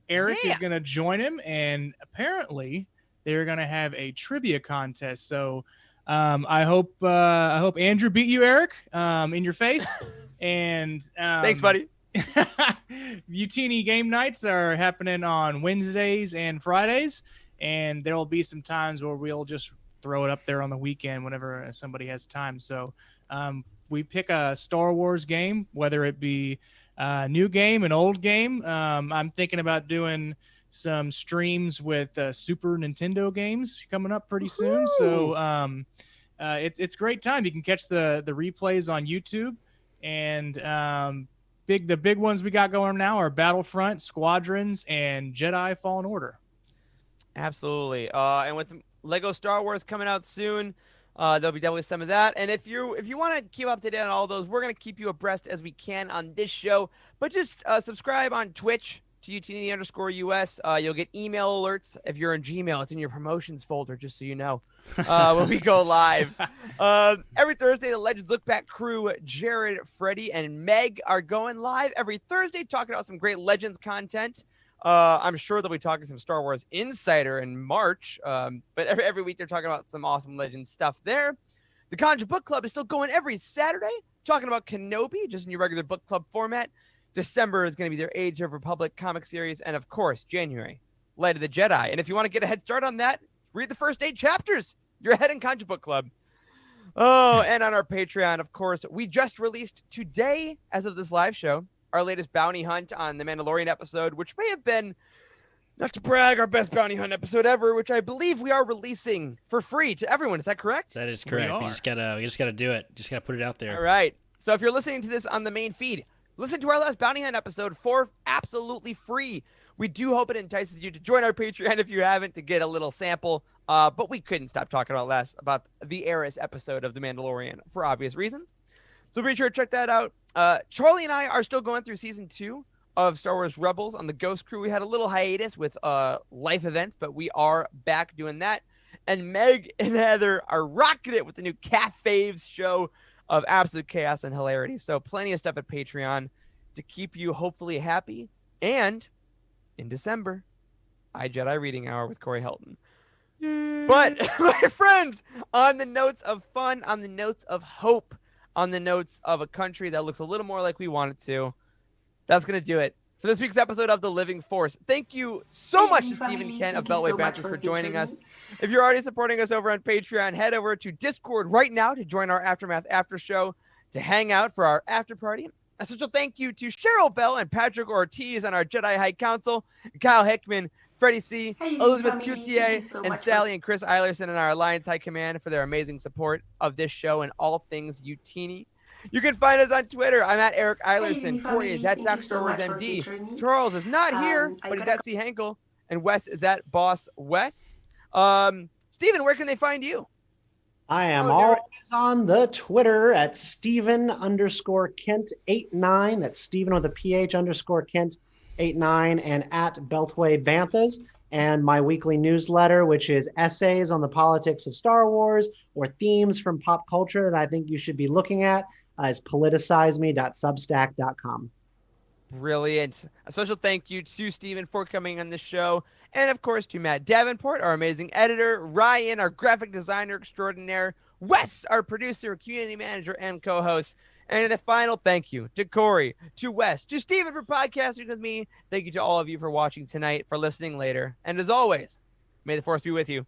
[SPEAKER 3] Eric is going to join him, and apparently they're going to have a trivia contest. So I hope Andrew beat you, Eric, in your face. And
[SPEAKER 1] thanks, buddy.
[SPEAKER 3] Youtini game nights are happening on Wednesdays and Fridays, and there will be some times where we'll just throw it up there on the weekend whenever somebody has time. So we pick a Star Wars game, whether it be new game and old game. I'm thinking about doing some streams with Super Nintendo games coming up pretty soon. So it's great time. You can catch the replays on YouTube, and the big ones we got going now are Battlefront, Squadrons, and Jedi Fallen Order.
[SPEAKER 1] Absolutely. And with Lego Star Wars coming out soon, there'll be definitely some of that. And if you want to keep up to date on all those, we're going to keep you abreast as we can on this show. But just subscribe on Twitch to Youtini_US. You'll get email alerts. If you're in Gmail, it's in your promotions folder, just so you know, when we go live. Every Thursday, the Legends Look Back crew, Jared, Freddie, and Meg are going live every Thursday talking about some great Legends content. I'm sure they'll be talking some Star Wars Insider in March, but every week they're talking about some awesome Legends stuff there. The Conjure Book Club is still going every Saturday, talking about Kenobi, just in your regular book club format. December is going to be their Age of Republic comic series, and of course, January, Light of the Jedi. And if you want to get a head start on that, read the first 8 chapters. You're ahead in Conjure Book Club. Oh, and on our Patreon, of course, we just released today, as of this live show, our latest bounty hunt on the Mandalorian episode, which may have been, not to brag, our best bounty hunt episode ever, which I believe we are releasing for free to everyone. Is that correct?
[SPEAKER 2] That is correct. We just gotta do it. Just gotta put it out there.
[SPEAKER 1] All right. So if you're listening to this on the main feed, listen to our last bounty hunt episode for absolutely free. We do hope it entices you to join our Patreon if you haven't, to get a little sample. But we couldn't stop talking about the Eris episode of The Mandalorian for obvious reasons. So be sure to check that out. Charlie and I are still going through season 2 of Star Wars Rebels on the Ghost Crew. We had a little hiatus with life events, but we are back doing that. And Meg and Heather are rocking it with the new Calf Faves show of absolute chaos and hilarity. So plenty of stuff at Patreon to keep you hopefully happy. And in December, iJedi Reading Hour with Corey Helton. But my friends, on the notes of fun, on the notes of hope, on the notes of a country that looks a little more like we want it to, that's going to do it for this week's episode of The Living Force. Thank you so much to Stephen Kent of Beltway Banthas for joining us. If you're already supporting us over on Patreon, head over to Discord right now to join our Aftermath After Show, to hang out for our after party. A special thank you to Cheryl Bell and Patrick Ortiz on our Jedi High Council, Kyle Hickman, Freddie C., Elizabeth Coutier, and Sally and Chris Eilerson in our Alliance High Command for their amazing support of this show and all things Youtini. You can find us on Twitter. I'm at Eric Eilerson. Corey is at Dr. Star Wars MD. Charles is not here, but he's at C. Henkel. And Wes is at Boss Wes. Steven, where can they find you?
[SPEAKER 4] I am always on the Twitter at Steven_Kent89. That's Steven with a PH _Kent89, and at Beltway Banthas. And my weekly newsletter, which is essays on the politics of Star Wars or themes from pop culture that I think you should be looking at, is politicizeme.substack.com.
[SPEAKER 1] Brilliant. A special thank you to Steven for coming on the show. And of course to Matt Davenport, our amazing editor, Ryan, our graphic designer extraordinaire, Wes, our producer, community manager, and co-host. And a final thank you to Corey, to Wes, to Steven for podcasting with me. Thank you to all of you for watching tonight, for listening later. And as always, may the Force be with you.